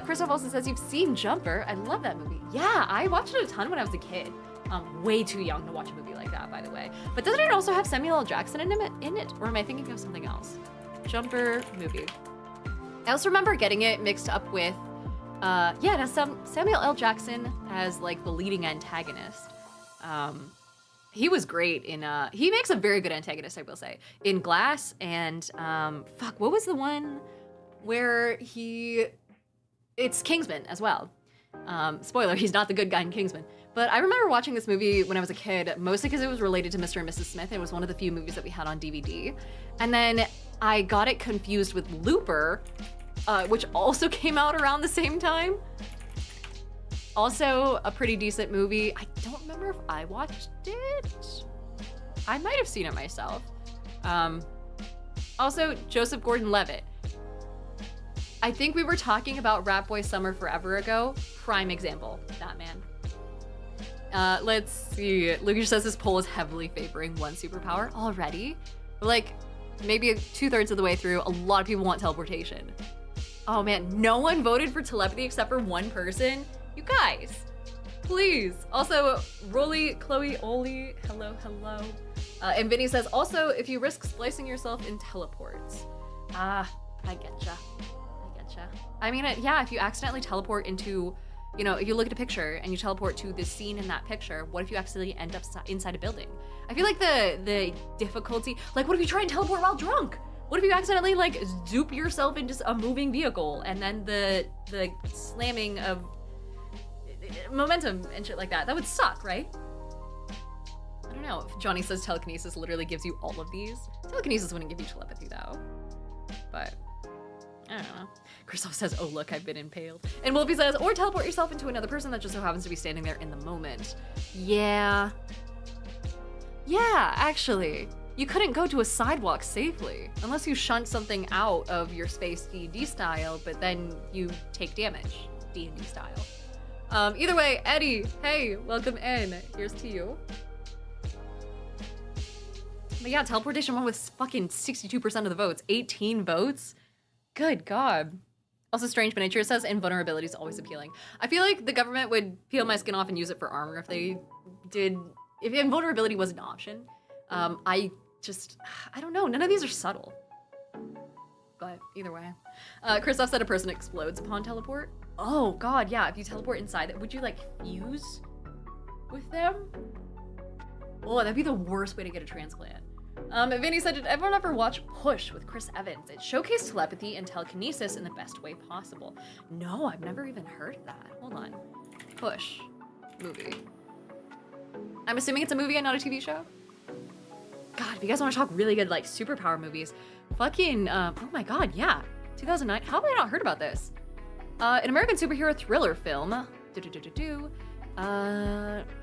Christoph also says you've seen Jumper. I love that movie. Yeah, I watched it a ton when I was a kid. Way too young to watch a movie like that, by the way. But doesn't it also have Samuel L. Jackson in it? Or am I thinking of something else? Jumper movie. I also remember getting it mixed up with, Samuel L. Jackson as like the leading antagonist. He was great in, he makes a very good antagonist, I will say, in Glass and, what was the one where it's Kingsman as well. Spoiler, he's not the good guy in Kingsman. But I remember watching this movie when I was a kid, mostly because it was related to Mr. and Mrs. Smith. It was one of the few movies that we had on DVD. And then I got it confused with Looper, which also came out around the same time. Also a pretty decent movie. I don't remember if I watched it. I might have seen it myself. Also, Joseph Gordon-Levitt. I think we were talking about Rat Boy Summer forever ago. Prime example, that man. Let's see. Lucas says this poll is heavily favoring one superpower already. Like, maybe 2/3 of the way through, a lot of people want teleportation. Oh man, no one voted for telepathy except for one person? You guys, please. Also, Rolly, Chloe, Oli, hello. And Vinny says, also, if you risk splicing yourself in teleports. I getcha. I mean, yeah, if you accidentally teleport into, you know, if you look at a picture and you teleport to this scene in that picture, what if you accidentally end up inside a building? I feel like the difficulty, like what if you try and teleport while drunk? What if you accidentally like zoop yourself into a moving vehicle and then the slamming of momentum and shit like that? That would suck, right? I don't know. If Johnny says telekinesis literally gives you all of these. Telekinesis wouldn't give you telepathy though, but I don't know. Christoph says, oh look, I've been impaled. And Wolfie says, or teleport yourself into another person that just so happens to be standing there in the moment. Yeah, actually. You couldn't go to a sidewalk safely, unless you shunt something out of your space D&D style, but then you take damage, D&D style. Either way, Eddie, hey, welcome in. Here's to you. But yeah, teleportation won with fucking 62% of the votes. 18 votes? Good God. Also, Strange Miniature says invulnerability is always appealing. I feel like the government would peel my skin off and use it for armor if they did, if invulnerability was an option. I don't know, none of these are subtle. But either way. Christoph said a person explodes upon teleport. Oh God, yeah, if you teleport inside, would you like fuse with them? Oh, that'd be the worst way to get a transplant. Vinny said, did everyone ever watch Push with Chris Evans? It showcased telepathy and telekinesis in the best way possible. No, I've never even heard of that. Hold on. Push. Movie. I'm assuming it's a movie and not a TV show? God, if you guys want to talk really good, like, superpower movies, fucking, oh my God, yeah. 2009. How have I not heard about this? An American superhero thriller film.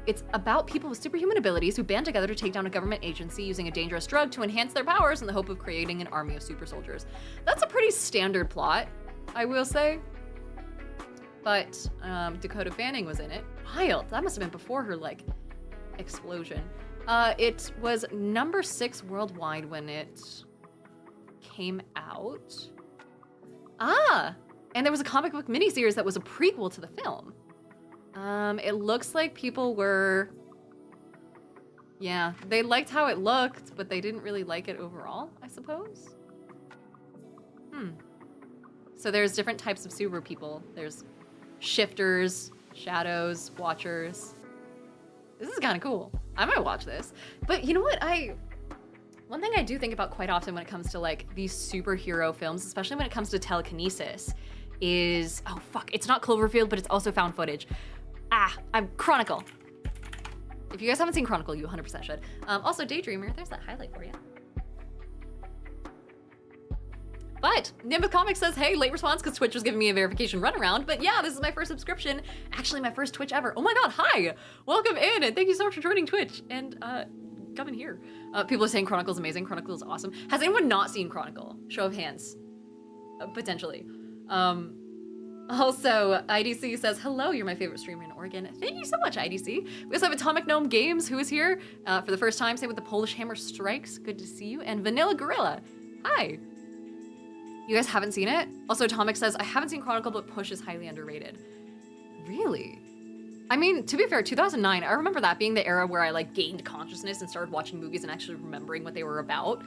It's about people with superhuman abilities who band together to take down a government agency using a dangerous drug to enhance their powers in the hope of creating an army of super soldiers. That's a pretty standard plot, I will say. But Dakota Fanning was in it. Wild. That must have been before her, like, explosion. It was number 6 worldwide when it came out. Ah! And there was a comic book miniseries that was a prequel to the film. It looks like people were... Yeah, they liked how it looked, but they didn't really like it overall, I suppose? So there's different types of super people. There's shifters, shadows, watchers. This is kind of cool. I might watch this. But you know what? One thing I do think about quite often when it comes to like these superhero films, especially when it comes to telekinesis, is, oh fuck, it's not Cloverfield, but it's also found footage. I'm Chronicle. If you guys haven't seen Chronicle, you 100% should. Also, Daydreamer, there's that highlight for you. But Nimbus Comics says, hey, late response because Twitch was giving me a verification runaround. But yeah, this is my first subscription. Actually, my first Twitch ever. Oh my God, hi. Welcome in and thank you so much for joining Twitch. And come in here. People are saying Chronicle's amazing. Chronicle is awesome. Has anyone not seen Chronicle? Show of hands. Potentially. Also, IDC says, hello, you're my favorite streamer in Oregon. Thank you so much, IDC. We also have Atomic Gnome Games, who is here for the first time. Same with the Polish Hammer Strikes. Good to see you. And Vanilla Gorilla. Hi. You guys haven't seen it? Also, Atomic says, I haven't seen Chronicle, but Push is highly underrated. Really? I mean, to be fair, 2009, I remember that being the era where I like gained consciousness and started watching movies and actually remembering what they were about.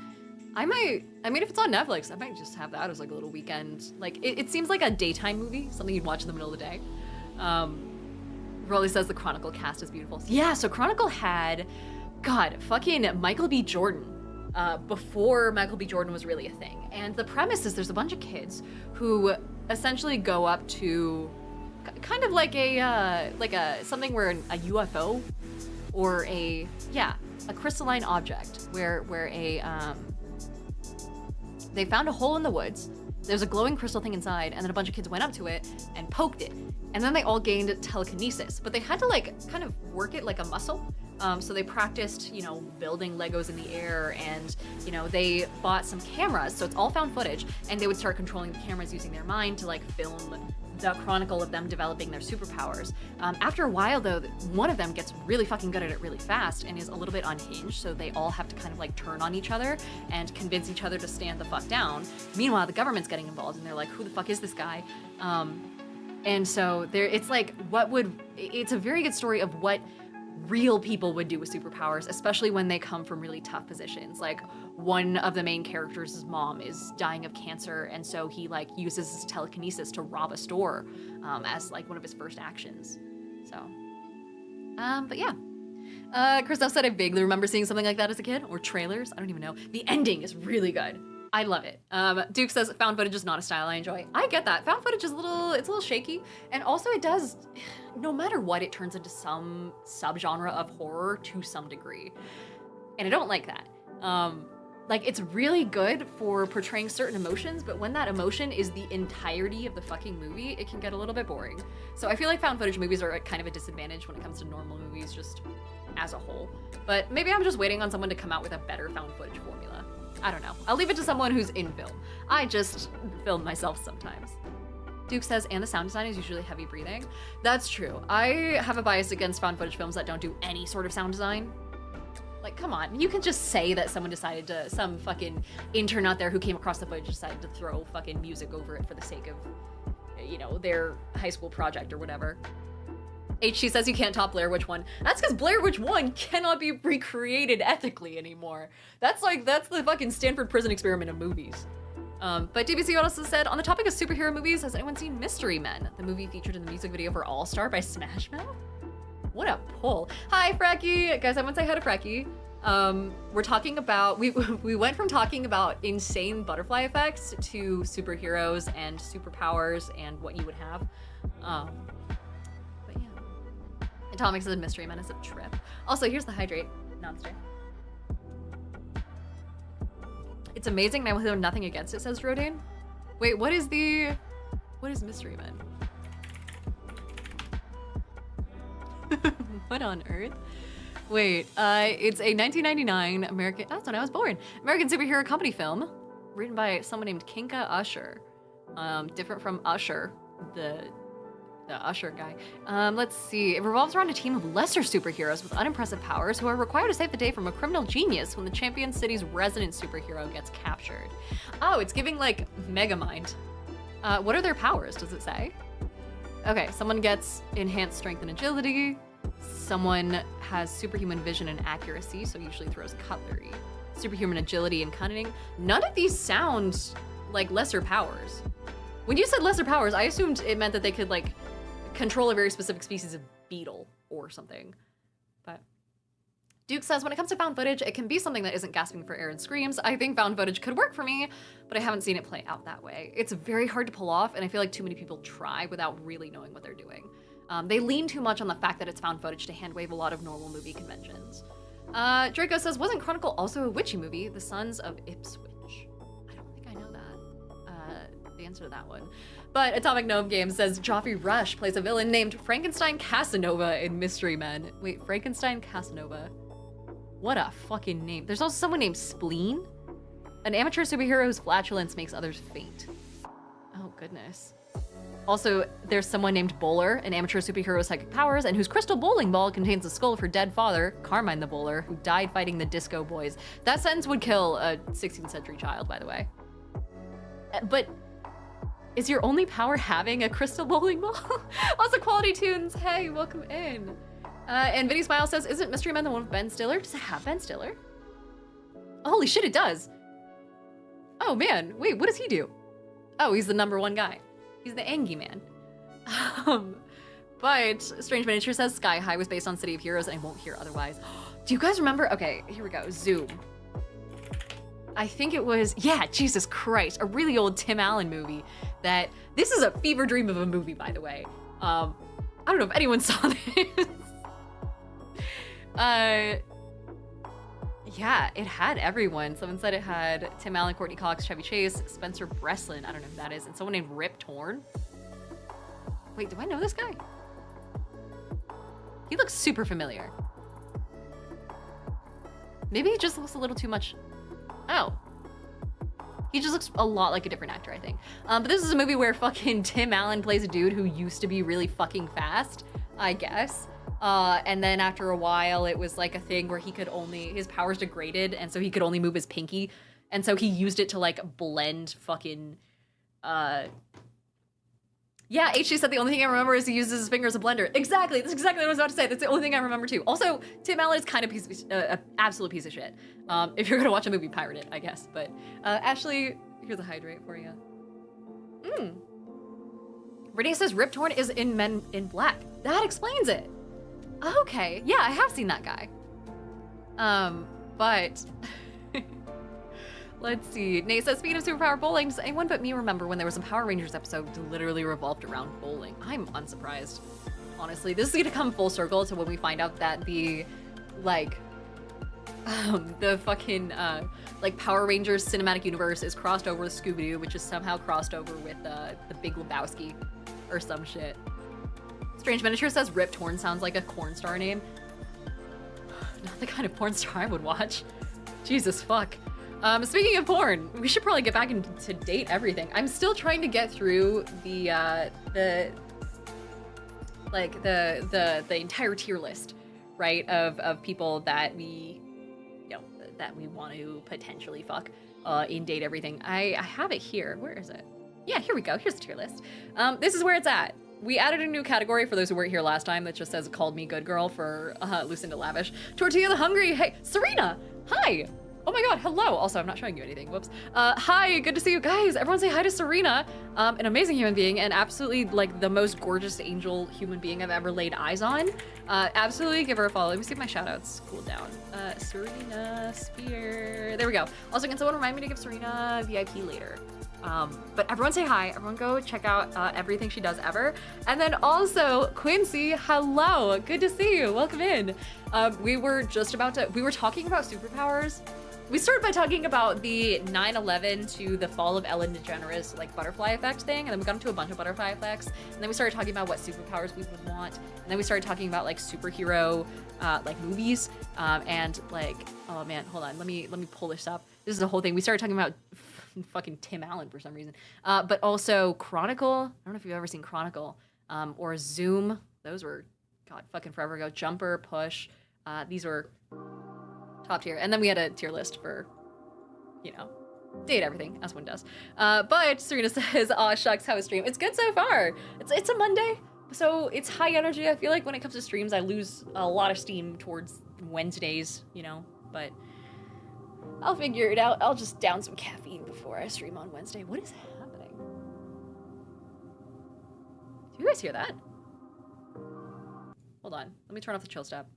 I mean, if it's on Netflix, I might just have that as like a little weekend. Like, it seems like a daytime movie, something you'd watch in the middle of the day. Rolly says the Chronicle cast is beautiful. Yeah, so Chronicle had, God, fucking Michael B. Jordan. Before Michael B. Jordan was really a thing. And the premise is there's a bunch of kids who essentially go up to kind of like something where a UFO or a crystalline object where they found a hole in the woods. There's a glowing crystal thing inside, and then a bunch of kids went up to it and poked it. And then they all gained telekinesis, but they had to like kind of work it like a muscle. So they practiced, you know, building Legos in the air, and, you know, they bought some cameras, so it's all found footage, and they would start controlling the cameras using their mind to like film the chronicle of them developing their superpowers. After a while though, one of them gets really fucking good at it really fast and is a little bit unhinged, so they all have to kind of like turn on each other and convince each other to stand the fuck down. Meanwhile, the government's getting involved and they're like, who the fuck is this guy? And so it's like, it's a very good story of what real people would do with superpowers, especially when they come from really tough positions. Like, one of the main characters' mom is dying of cancer, and so he like uses his telekinesis to rob a store as like one of his first actions. So, but yeah. Christoph said, I vaguely remember seeing something like that as a kid, or trailers, I don't even know. The ending is really good. I love it. Duke says, found footage is not a style I enjoy. I get that. Found footage is it's a little shaky. And also it does, no matter what, it turns into some subgenre of horror to some degree. And I don't like that. Like, it's really good for portraying certain emotions, but when that emotion is the entirety of the fucking movie, it can get a little bit boring. So I feel like found footage movies are at kind of a disadvantage when it comes to normal movies, just as a whole. But maybe I'm just waiting on someone to come out with a better found footage formula. I don't know. I'll leave it to someone who's in film. I just film myself sometimes. Duke says, and the sound design is usually heavy breathing. That's true. I have a bias against found footage films that don't do any sort of sound design. Like, come on, you can just say that someone decided to, some fucking intern out there who came across the footage decided to throw fucking music over it for the sake of, you know, their high school project or whatever. HC says you can't top Blair Witch 1. That's because Blair Witch 1 cannot be recreated ethically anymore. That's the fucking Stanford prison experiment of movies. But DBC also said, on the topic of superhero movies, has anyone seen Mystery Men? The movie featured in the music video for All Star by Smash Mouth? What a pull. Hi, Frecky. Guys, I want to say hi to Frecky. We're talking about, we went from talking about insane butterfly effects to superheroes and superpowers and what you would have. But yeah. Atomic says Mystery Men is a trip. Also, here's the hydrate. Nonstop. It's amazing and I will have nothing against it, says Rodane. Wait, what is Mystery Men? What on earth? Wait, it's a 1999 American, that's when I was born, American superhero comedy film written by someone named Kinka Usher. Different from Usher, the Usher guy. Let's see, it revolves around a team of lesser superheroes with unimpressive powers who are required to save the day from a criminal genius when the Champion City's resident superhero gets captured. Oh, it's giving like Megamind. What are their powers, does it say? Okay, someone gets enhanced strength and agility. Someone has superhuman vision and accuracy, so usually throws cutlery. Superhuman agility and cunning. None of these sound like lesser powers. When you said lesser powers, I assumed it meant that they could like control a very specific species of beetle or something. But Duke says, when it comes to found footage, it can be something that isn't gasping for air and screams. I think found footage could work for me, but I haven't seen it play out that way. It's very hard to pull off, and I feel like too many people try without really knowing what they're doing. They lean too much on the fact that it's found footage to handwave a lot of normal movie conventions. Draco says, wasn't Chronicle also a witchy movie? The Sons of Ipswich. I don't think I know that. The answer to that one. But Atomic Gnome Game says, Joffrey Rush plays a villain named Frankenstein Casanova in Mystery Men. Wait, Frankenstein Casanova. What a fucking name. There's also someone named Spleen. An amateur superhero whose flatulence makes others faint. Oh, goodness. Also, there's someone named Bowler, an amateur superhero with psychic powers, and whose crystal bowling ball contains the skull of her dead father, Carmine the Bowler, who died fighting the Disco Boys. That sentence would kill a 16th century child, by the way. But is your only power having a crystal bowling ball? Also, Quality Tunes, hey, welcome in. And Vinny Smile says, isn't Mystery Men the one with Ben Stiller? Does it have Ben Stiller? Holy shit, it does. Oh man, wait, what does he do? Oh, he's the #1 guy. He's the Angie Man. But Strange Miniature says Sky High was based on City of Heroes and I won't hear otherwise. Do you guys remember? Okay, here we go, Zoom. I think it was, yeah, Jesus Christ, a really old Tim Allen movie that, this is a fever dream of a movie, by the way. I don't know if anyone saw this. Yeah, it had everyone. Someone said it had Tim Allen, Courtney Cox, Chevy Chase, Spencer Breslin, I don't know who that is, and someone named Rip Torn. Wait, do I know this guy? He looks super familiar. Maybe he just looks a little too much. Oh. He just looks a lot like a different actor, I think. But this is a movie where fucking Tim Allen plays a dude who used to be really fucking fast, I guess. And then after a while, it was like a thing where he could only, his powers degraded, and so he could only move his pinky. And so he used it to like blend fucking, yeah, HG said the only thing I remember is he uses his finger as a blender. Exactly, that's exactly what I was about to say. That's the only thing I remember too. Also, Tim Allen is kind of an absolute piece of shit. If you're gonna watch a movie, pirate it, I guess. But Ashley, here's a hydrate for you. Renee says Rip Torn is in Men in Black. That explains it. Okay, yeah, I have seen that guy. But let's see. Nate says, speaking of superpower bowling, does anyone but me remember when there was a Power Rangers episode that literally revolved around bowling? I'm unsurprised, honestly. This is gonna come full circle to when we find out that the, like, the fucking, like, Power Rangers cinematic universe is crossed over with Scooby-Doo, which is somehow crossed over with, the Big Lebowski, or some shit. Strange Miniature says Rip Torn sounds like a porn star name. Not the kind of porn star I would watch. Jesus fuck. Speaking of porn, we should probably get back into date everything. I'm still trying to get through the entire tier list, right, of people that we that we want to potentially fuck in Date Everything. I have it here. Where is it? Yeah, here we go. Here's the tier list. This is where it's at. We added a new category for those who weren't here last time that just says called me good girl for Lucinda Lavish. Tortilla the Hungry. Hey, Serena. Hi. Oh my god, hello. Also, I'm not showing you anything. Whoops. Hi, good to see you guys. Everyone say hi to Serena. An amazing human being and absolutely like the most gorgeous angel human being I've ever laid eyes on. Absolutely give her a follow. Let me see if my shout outs cool down. Serena Spear. There we go. Also, can someone remind me to give Serena VIP later? But everyone say hi. Everyone go check out everything she does ever. And then also, Quincy, hello. Good to see you. Welcome in. We were talking about superpowers. We started by talking about the 9/11 to the fall of Ellen DeGeneres like butterfly effect thing, and then we got into a bunch of butterfly effects, and then we started talking about what superpowers we would want, and then we started talking about like superhero like movies, and like, oh man, hold on, let me pull this up. This is the whole thing. We started talking about fucking Tim Allen for some reason, but also Chronicle. I don't know if you've ever seen Chronicle, or Zoom. Those were, God, fucking forever ago. Jumper, Push. These were top tier. And then we had a tier list for, you know, Date Everything, as one does. But Serena says, aw shucks, how was stream? It's good so far. It's a Monday, so it's high energy. I feel like when it comes to streams, I lose a lot of steam towards Wednesdays, you know, but I'll figure it out. I'll just down some caffeine before I stream on Wednesday. What is happening? Do you guys hear that? Hold on, let me turn off the chill step.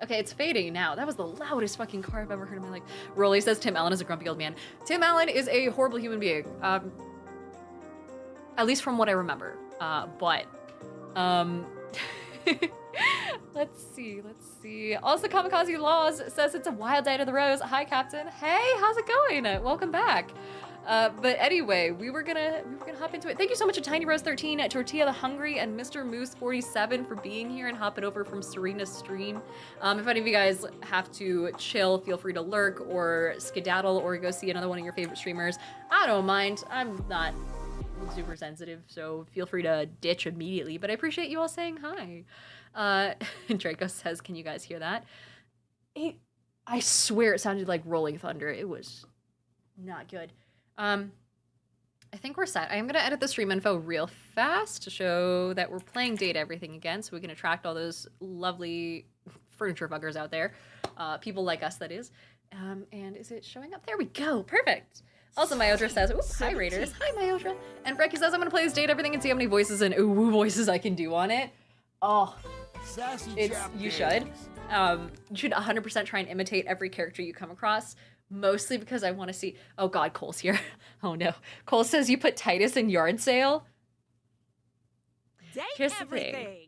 Okay, it's fading now. That was the loudest fucking car I've ever heard in my life. Rolly says Tim Allen is a grumpy old man. Tim Allen is a horrible human being. At least from what I remember. Let's see. Also, Kamikaze Laws says it's a wild day to the rose. Hi, Captain. Hey, how's it going? Welcome back. But anyway, we were gonna hop into it. Thank you so much to Tiny Rose 13, Tortilla the Hungry, and Mr. Moose 47 for being here and hopping over from Serena's stream. If any of you guys have to chill, feel free to lurk or skedaddle or go see another one of your favorite streamers. I don't mind. I'm not super sensitive, so feel free to ditch immediately. But I appreciate you all saying hi. Draco says, "Can you guys hear that?" I swear it sounded like rolling thunder. It was not good. I think we're set. I am gonna edit the stream info real fast to show that we're playing Date Everything again, so we can attract all those lovely furniture buggers out there. People like us, that is. And is it showing up? There we go. Perfect. Also, Myodra says, ooh, hi Raiders. Hi Myodra. And Frecky says, I'm gonna play this Date Everything and see how many voices and ooh voices I can do on it. Oh, you should. You should 100% try and imitate every character you come across. Mostly because I want to see. Oh God, Cole's here. Oh no. Cole says you put Titus in yard sale. Here's the thing.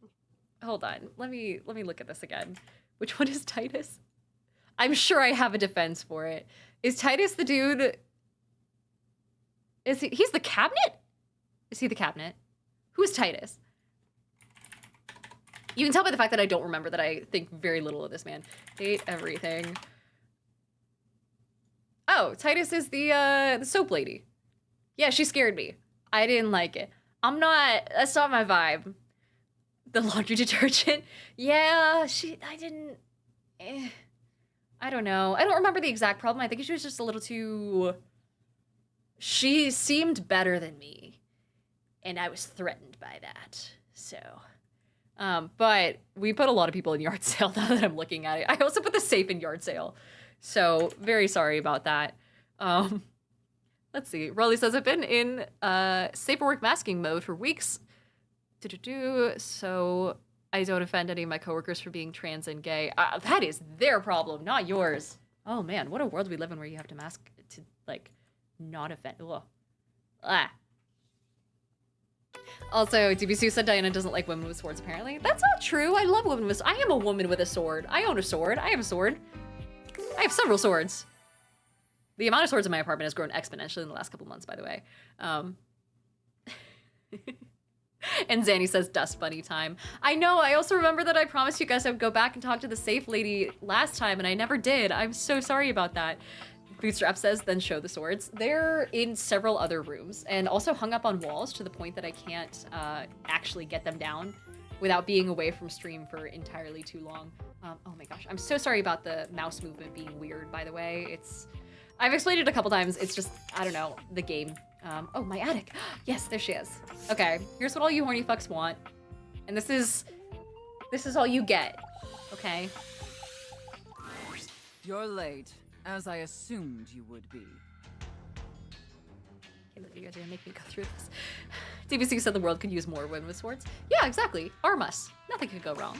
Hold on. Let me look at this again. Which one is Titus? I'm sure I have a defense for it. Is Titus the dude? Is he's the cabinet? Is he the cabinet? Who is Titus? You can tell by the fact that I don't remember that I think very little of this man. Date Everything. Oh, Titus is the soap lady. Yeah, she scared me. I didn't like it. That's not my vibe. The laundry detergent. Yeah, I didn't, I don't know. I don't remember the exact problem. I think she was just a little too, she seemed better than me. And I was threatened by that, so. But we put a lot of people in yard sale now that I'm looking at it. I also put the safe in yard sale. So, very sorry about that. Let's see. Rolly says, I've been in safe for work masking mode for weeks. So, I don't offend any of my coworkers for being trans and gay. That is their problem, not yours. Oh man, what a world we live in where you have to mask to, like, not offend. Ugh. Ah. Also, DBC said Diana doesn't like women with swords, apparently. That's not true. I love women with... I am a woman with a sword. I own a sword. I have a sword. I have several swords. The amount of swords in my apartment has grown exponentially in the last couple months, by the way. And Zanny says, dust bunny time. I know, I also remember that I promised you guys I would go back and talk to the safe lady last time, and I never did. I'm so sorry about that. Bootstrap says, then show the swords. They're in several other rooms, and also hung up on walls to the point that I can't actually get them down. without being away from stream for entirely too long. Oh my gosh, I'm so sorry about the mouse movement being weird, by the way. I've explained it a couple times. It's just, I don't know, the game. Oh, my attic. Yes, there she is. Okay, here's what all you horny fucks want. And this is all you get, okay? You're late, as I assumed you would be. Okay, look, you guys are gonna make me go through this. DBC said the world could use more women with swords. Yeah, exactly. Arm us. Nothing could go wrong.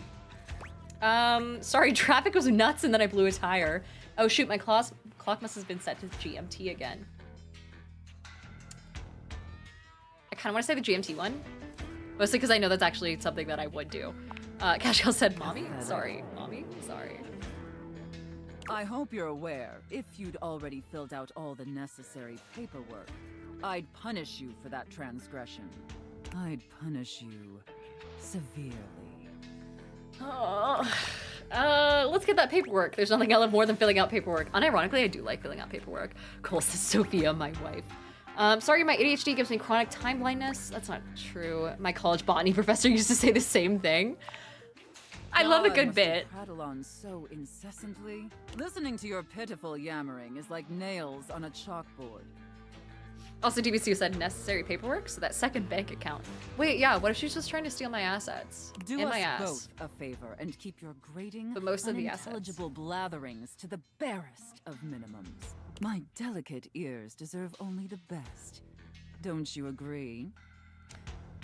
Sorry, traffic was nuts and then I blew a tire. Oh shoot, my clock must have been set to GMT again. I kind of want to say the GMT one. Mostly because I know that's actually something that I would do. Cashel said, Mommy? Sorry, Mommy, sorry. I hope you're aware, if you'd already filled out all the necessary paperwork, I'd punish you for that transgression. I'd punish you severely. Oh, let's get that paperwork. There's nothing I love more than filling out paperwork. Unironically, I do like filling out paperwork. Cool, says Sophia, my wife. Sorry, my ADHD gives me chronic time blindness. That's not true. My college botany professor used to say the same thing. I love a good bit. You prattle on so incessantly. Listening to your pitiful yammering is like nails on a chalkboard. Also, DBC said necessary paperwork, so that second bank account. Wait, yeah, what if she's just trying to steal my assets? Do in us my ass. both a favor and keep your grating, But most of the assets. unintelligible blatherings to the barest of minimums. My delicate ears deserve only the best. Don't you agree?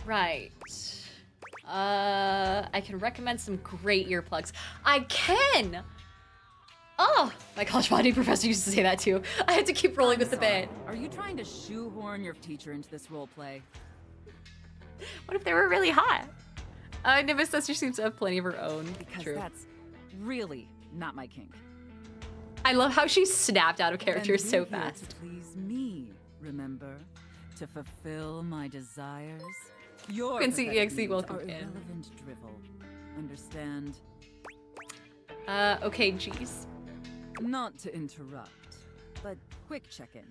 Right. I can recommend some great earplugs. I can! Oh, my college botany professor used to say that too. I had to keep rolling with the bit. Are you trying to shoehorn your teacher into this role play? What if they were really hot? Nimbus says she seems to have plenty of her own. Because True. that's really not my kink. I love how she snapped out of character And so you're here fast. to please me, remember? To fulfill my desires. Your Quincy pathetic EXE, needs welcome are in. irrelevant drivel. Understand? Okay, geez. Not to interrupt, but quick check-in.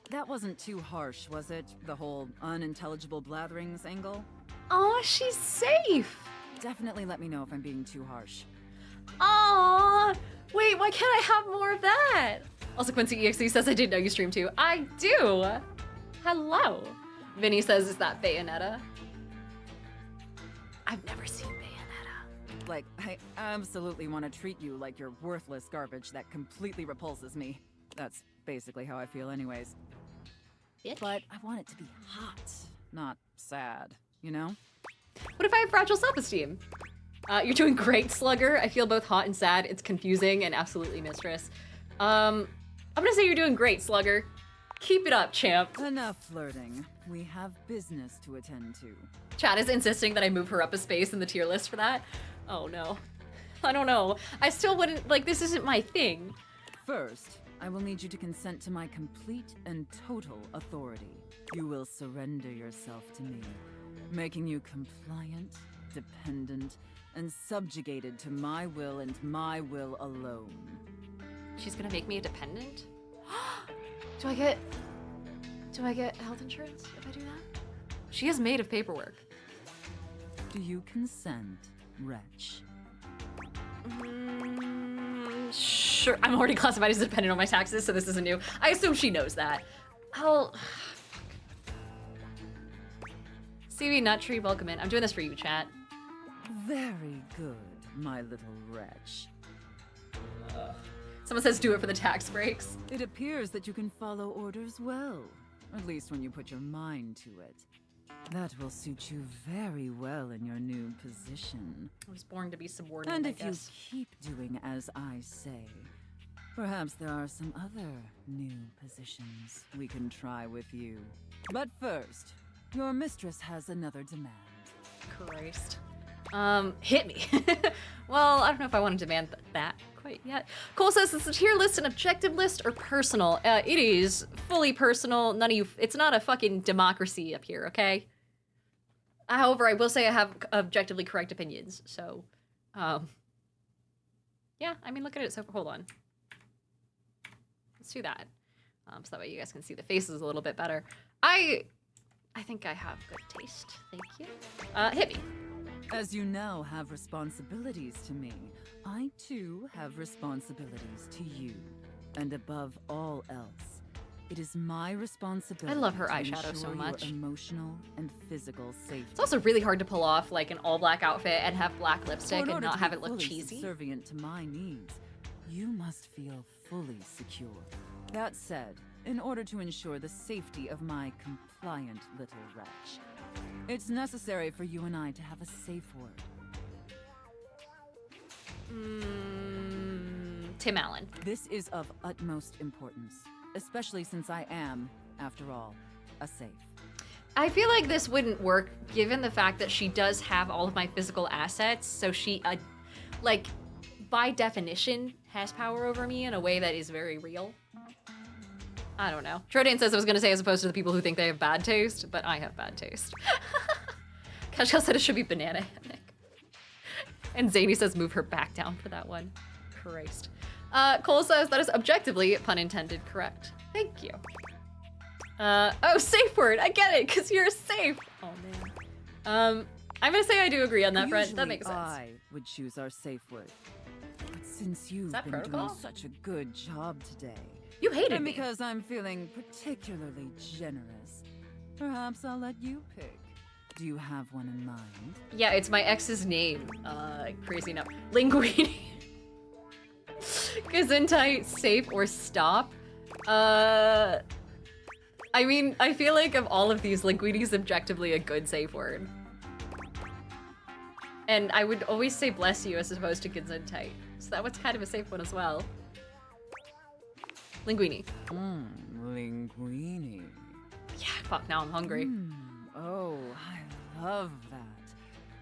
That wasn't too harsh, was it? The whole unintelligible blatherings angle? Oh, she's safe. Definitely let me know if I'm being too harsh. Aw, wait, why can't I have more of that? Also, Quincy EXE says I didn't know you stream too. I do. Hello. Vinny says, is that Bayonetta? I've never seen Bayonetta. Like, I absolutely want to treat you like you're worthless garbage that completely repulses me. That's basically how I feel anyways. Bitch. But I want it to be hot, not sad, you know? What if I have fragile self-esteem? You're doing great, Slugger. I feel both hot and sad. It's confusing and absolutely mistress. I'm gonna say you're doing great, Slugger. Keep it up, champ. Enough flirting. We have business to attend to. Chad is insisting that I move her up a space in the tier list for that. Oh no. I don't know. I still wouldn't, like, this isn't my thing. First, I will need you to consent to my complete and total authority. You will surrender yourself to me, making you compliant, dependent, and subjugated to my will and my will alone. She's gonna make me a dependent? Do I get health insurance if I do that? She is made of paperwork. Do you consent, wretch? Sure. I'm already classified as a dependent on my taxes, so this isn't new. I assume she knows that. Fuck. CV Nuttree, welcome in. I'm doing this for you, chat. Very good, my little wretch. Someone says do it for the tax breaks. It appears that you can follow orders well, at least when you put your mind to it. That will suit you very well in your new position. I was born to be subordinate, And I if you guess. keep doing as I say, perhaps there are some other new positions we can try with you. But first, your mistress has another demand. Christ. Hit me. Well, I don't know if I want to demand that quite yet. Cole says, is the tier list an objective list or personal? It is fully personal. None of you, it's not a fucking democracy up here, okay? However, I will say I have objectively correct opinions, so, yeah, I mean, look at it, so, hold on. Let's do that. So that way you guys can see the faces a little bit better. I think I have good taste, thank you. Hit me. As you now have responsibilities to me, I too have responsibilities to you. And above all else, it is my responsibility. I love her to eyeshadow so ensure much. Your emotional and physical safety. It's also really hard to pull off like an all black outfit and have black lipstick and not have it look fully cheesy. Subservient to my needs, you must feel fully secure. That said, in order to ensure the safety of my compliant little wretch, it's necessary for you and I to have a safe word. Tim Allen. This is of utmost importance, especially since I am, after all, a safe. I feel like this wouldn't work given the fact that she does have all of my physical assets, so she, like, by definition, has power over me in a way that is very real. I don't know. Trodain says I was going to say as opposed to the people who think they have bad taste, but I have bad taste. Kashkal said it should be banana hammock. And Zany says move her back down for that one. Christ. Cole says that is objectively, pun intended, correct. Thank you. Oh, safe word. I get it, because you're safe. Oh, man. I'm going to say I do agree on that front. That makes sense. I would choose our safe word. But since you've been protocol? doing such a good job today, You hated and me. because I'm feeling particularly generous, perhaps I'll let you pick. Do you have one in mind? Yeah, it's my ex's name. Crazy enough. Linguini. Gesundheit, safe, or stop. I mean, I feel like of all of these, Linguini is objectively a good safe word. And I would always say bless you as opposed to Gesundheit. So that one's kind of a safe one as well. Linguini. Linguini. Yeah, fuck, now I'm hungry. Oh, I love that.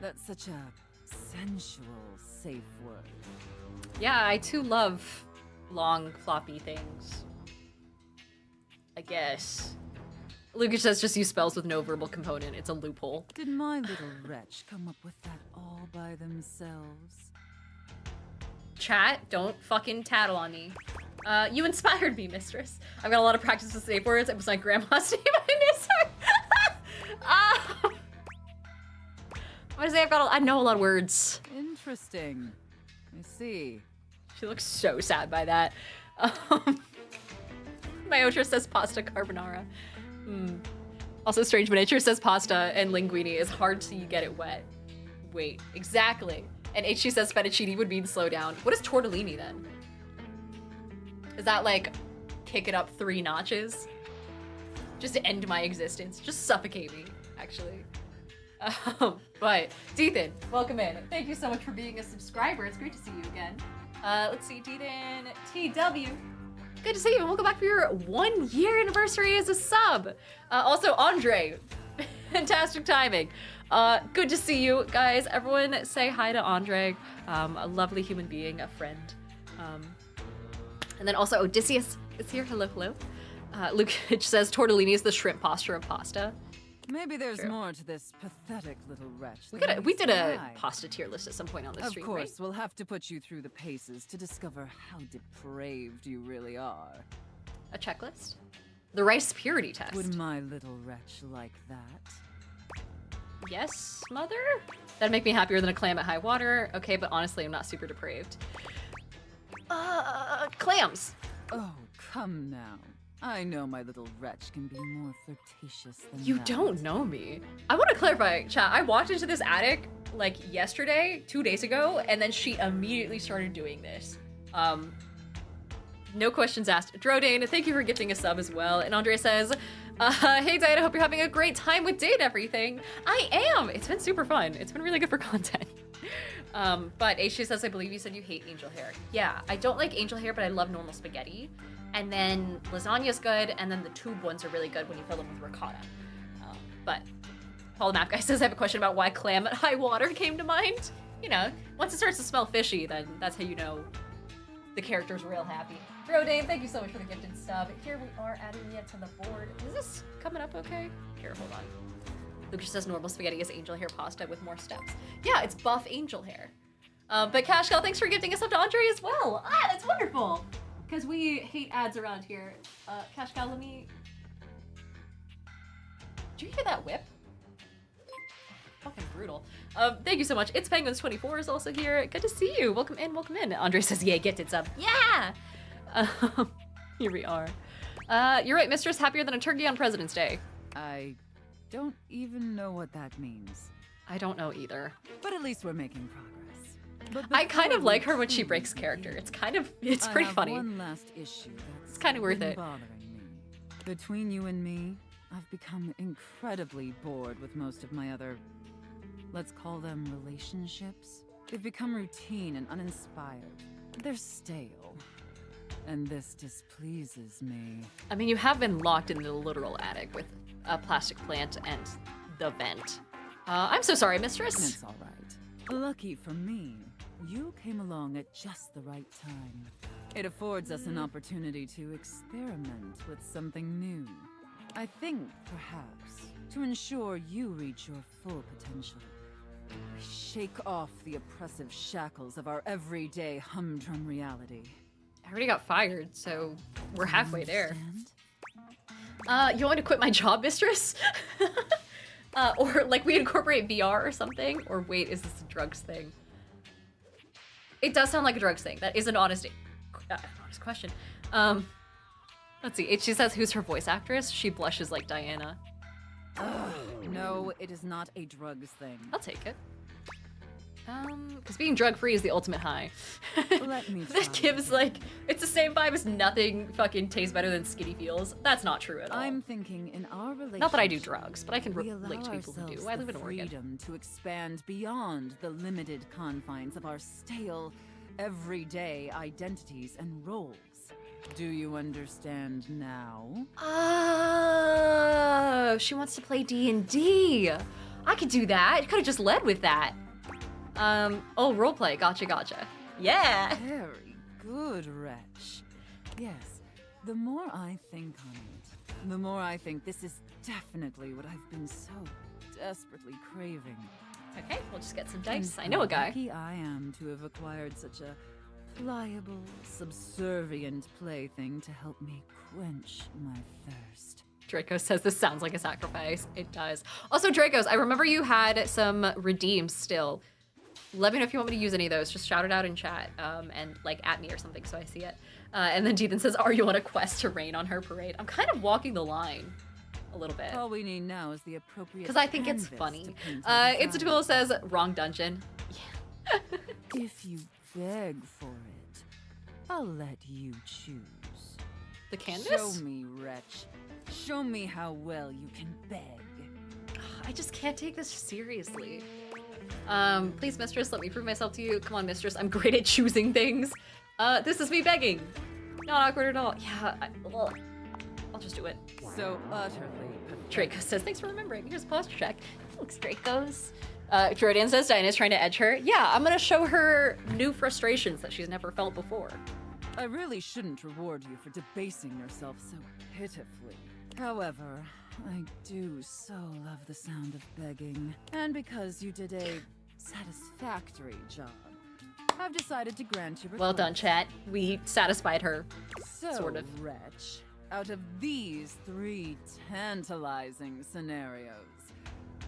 That's such a sensual, safe word. Yeah, I too love long, floppy things. I guess. Lucas says just use spells with no verbal component. It's a loophole. Did my little wretch come up with that all by themselves? Chat, don't fucking tattle on me. You inspired me, mistress. I've got a lot of practice with safe words. It was my grandma's name. I miss her. I'm gonna say I know a lot of words. Interesting. I see. She looks so sad by that. Myotra says pasta carbonara. Also, Strange Miniature says pasta and linguine is hard till you get it wet. Wait, exactly. And HG says fettuccine would mean slow down. What is tortellini then? Is that like kick it up 3 notches? Just to end my existence. Just suffocate me, actually. But Dethan, welcome in. Thank you so much for being a subscriber. It's great to see you again. Let's see, Dethan TW. Good to see you, and welcome back for your 1-year anniversary as a sub. Also, Andre, fantastic timing. Good to see you guys. Everyone say hi to Andre, a lovely human being, a friend. And then also Odysseus is here. Hello, hello. Luke says tortellini is the shrimp posture of pasta. Maybe there's True. more to this pathetic little wretch. We did a pasta tier list at some point on this Of stream, course, right? we'll have to put you through the paces to discover how depraved you really are. A checklist? The rice purity test. Would my little wretch like that? Yes, mother? That'd make me happier than a clam at high water. Okay, but honestly, I'm not super depraved. Clams. Oh, come now. I know my little wretch can be more flirtatious than You that. don't know me. I want to clarify, chat. I walked into this attic like yesterday, 2 days ago, and then she immediately started doing this. No questions asked. Drodane, thank you for gifting a sub as well. And Andre says, hey Diana, hope you're having a great time with Date Everything. I am. It's been super fun. It's been really good for content. But HG says, I believe you said you hate angel hair. Yeah, I don't like angel hair, but I love normal spaghetti. And then lasagna's good, and then the tube ones are really good when you fill them with ricotta. But Paul the Map Guy says, I have a question about why clam at high water came to mind. You know, once it starts to smell fishy, then that's how you know the character's real happy. Bro Dave, thank you so much for the gifted stub. Here we are adding it to the board. Is this coming up okay? Here, hold on. Lucas says normal spaghetti is angel hair pasta with more steps. Yeah, it's buff angel hair. But Cashcal, thanks for gifting us up to Andre as well. Ah, that's wonderful. Because we hate ads around here. Cashcal, let me... Did you hear that whip? Fucking brutal. Thank you so much. It's Penguins24 is also here. Good to see you. Welcome in, welcome in. Andre says, yeah, get it up. Yeah! Here we are. You're right, Mistress. Happier than a turkey on President's Day. I don't even know what that means. I don't know either. But at least we're making progress. But I kind of before like we her when she truly breaks character. begin, It's pretty funny. I have one last issue that's It's kind of worth been it. bothering me. Between you and me, I've become incredibly bored with most of my other, let's call them relationships. They've become routine and uninspired. They're stale. And this displeases me. I mean, you have been locked in the literal attic with a plastic plant and the vent. I'm so sorry, Mistress. It's all right. Lucky for me, you came along at just the right time. It affords us an opportunity to experiment with something new. I think, perhaps, to ensure you reach your full potential, we shake off the oppressive shackles of our everyday humdrum reality. I already got fired, so we're halfway there. Understand? You want to quit my job, Mistress? Or like we incorporate VR or something? Or wait, is this a drugs thing? It does sound like a drugs thing. That is an honest question. Let's see. She says who's her voice actress. She blushes like Diana. No, it is not a drugs thing. I'll take it. Because being drug-free is the ultimate high. Let me That try. gives, like, it's the same vibe as nothing fucking tastes better than skinny feels. That's not true at all. I'm thinking in our relationship. Not that I do drugs, but I can we relate to allow people who do. ourselves I the live in Oregon. freedom to expand beyond the limited confines of our stale, everyday identities and roles. Do you understand now? Oh, she wants to play D&D. I could do that. You could have just led with that. Oh, roleplay. Gotcha, gotcha. Yeah. Very good, Wretch. Yes, the more I think on it, the more I think this is definitely what I've been so desperately craving. Okay, we'll just get some And dice. I know a guy. Lucky I am to have acquired such a pliable, subservient plaything to help me quench my thirst. Draco says this sounds like a sacrifice. It does. Also, Dracos, I remember you had some redeems still. Let me know if you want me to use any of those. Just shout it out in chat and like at me or something so I see it. And then Deethan says, are you on a quest to rain on her parade? I'm kind of walking the line a little bit. All we need now is the appropriate Because I think it's canvas funny. to paint our Instatool design. says, wrong dungeon. Yeah. If you beg for it, I'll let you choose. The canvas? Show me, Wretch. Show me how well you can beg. I just can't take this seriously. Please, Mistress, let me prove myself to you. Come on, Mistress, I'm great at choosing things. This is me begging. Not awkward at all. Yeah, I'll just do it. So utterly pathetic. Draco says, thanks for remembering. Here's a posture check. Thanks, Dracos. Jordan says, Diana's trying to edge her. Yeah, I'm gonna show her new frustrations that she's never felt before. I really shouldn't reward you for debasing yourself so pitifully. However, I do so love the sound of begging. And because you did a satisfactory job, I've decided to grant you request. Well done, chat. We satisfied her. So, sort of. Wretch, out of these 3 tantalizing scenarios,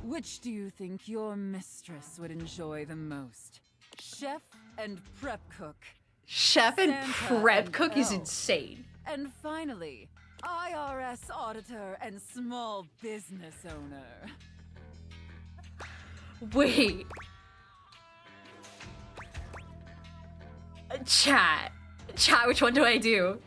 which do you think your mistress would enjoy the most? Chef and prep cook. Chef and Santa prep and cook is elf. insane. And finally, IRS auditor and small business owner. Wait. Chat, which one do I do?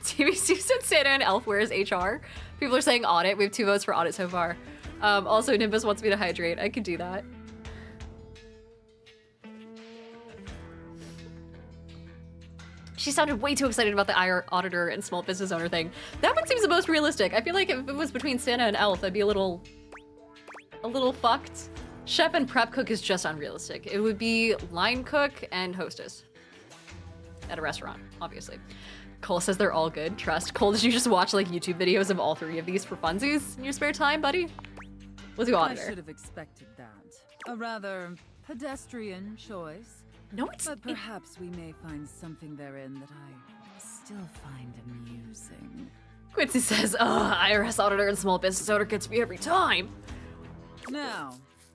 TBC said Santa and Elf, where's HR? People are saying audit. We have 2 votes for audit so far. Also, Nimbus wants me to hydrate. I could do that. She sounded way too excited about the auditor and small business owner thing. That one seems the most realistic. I feel like if it was between Santa and Elf, I'd be a little fucked. Chef and prep cook is just unrealistic. It would be line cook and hostess at a restaurant, obviously. Cole says they're all good. Trust. Cole, did you just watch like YouTube videos of all 3 of these for funsies in your spare time, buddy? We'll do I auditor. should have expected that. A rather pedestrian choice. No, it's But perhaps we may find something therein that I still find amusing. Quincy says, ugh, IRS auditor and small business owner gets me every time. Now,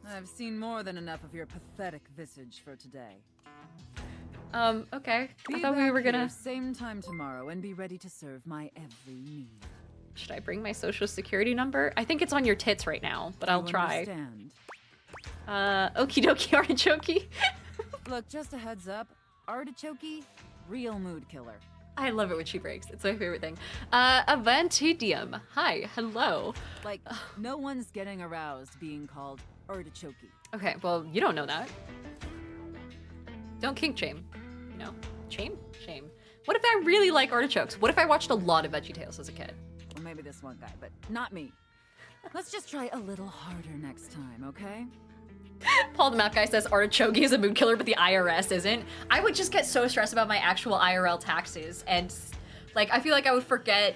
I've seen more than enough of your pathetic visage for today. Okay. I Be thought we back were gonna... here same time tomorrow and be ready to serve my every need. Should I bring my social security number? I think it's on your tits right now, but I'll try. Understand. Okie dokie artichoke. Look, just a heads up. Artichoke, real mood killer. I love it when she breaks. It's my favorite thing. Avantidium. Hi, hello. Like, no one's getting aroused being called artichoke. Okay, well, you don't know that. Don't kink shame. You know? Shame? Shame. What if I really like artichokes? What if I watched a lot of VeggieTales as a kid? Well, maybe this one guy, but not me. Let's just try a little harder next time, okay? Paul the Map Guy says artichoke is a mood killer, but the IRS isn't. I would just get so stressed about my actual IRL taxes, and like I feel like I would forget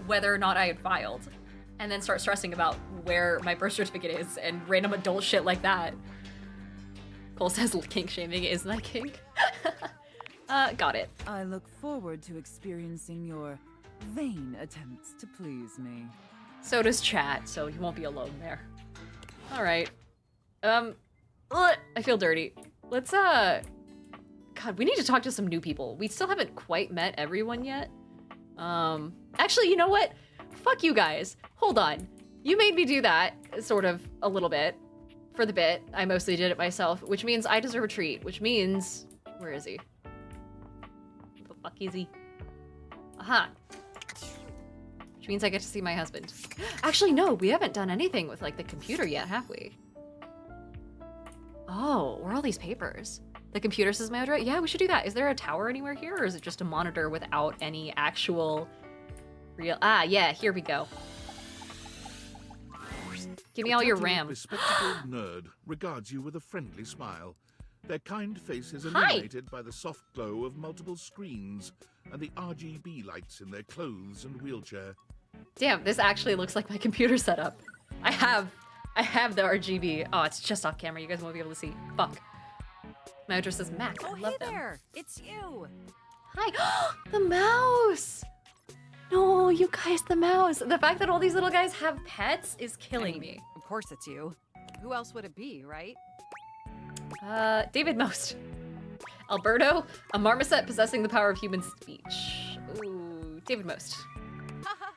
whether or not I had filed, and then start stressing about where my birth certificate is and random adult shit like that. Cole says kink shaming is my kink. Got it. I look forward to experiencing your vain attempts to please me. So does chat, so you won't be alone there. All right. I feel dirty. Let's, God, we need to talk to some new people. We still haven't quite met everyone yet. Actually, you know what? Fuck you guys. Hold on. You made me do that, sort of, a little bit. For the bit. I mostly did it myself, which means I deserve a treat, which means... Where is he? Where the fuck is he? Aha. Which means I get to see my husband. Actually, no, we haven't done anything with, like, the computer yet, have we? Oh, where are all these papers? The computer says my address? Yeah, we should do that. Is there a tower anywhere here, or is it just a monitor without any actual real... Ah, yeah, here we go. Give me all your RAM. Bespectacled nerd regards you with a friendly smile. Their kind face is illuminated by the soft glow of multiple screens and the RGB lights in their clothes and wheelchair. Damn, this actually looks like my computer setup. I have the RGB. Oh, it's just off camera. You guys won't be able to see. Fuck. My address is Mac. Oh, I love hey them. there! It's you! Hi. The mouse! No, you guys, the mouse. The fact that all these little guys have pets is killing me. Of course it's you. Who else would it be, right? David Most. Alberto, a marmoset possessing the power of human speech. Ooh, David Most. Haha,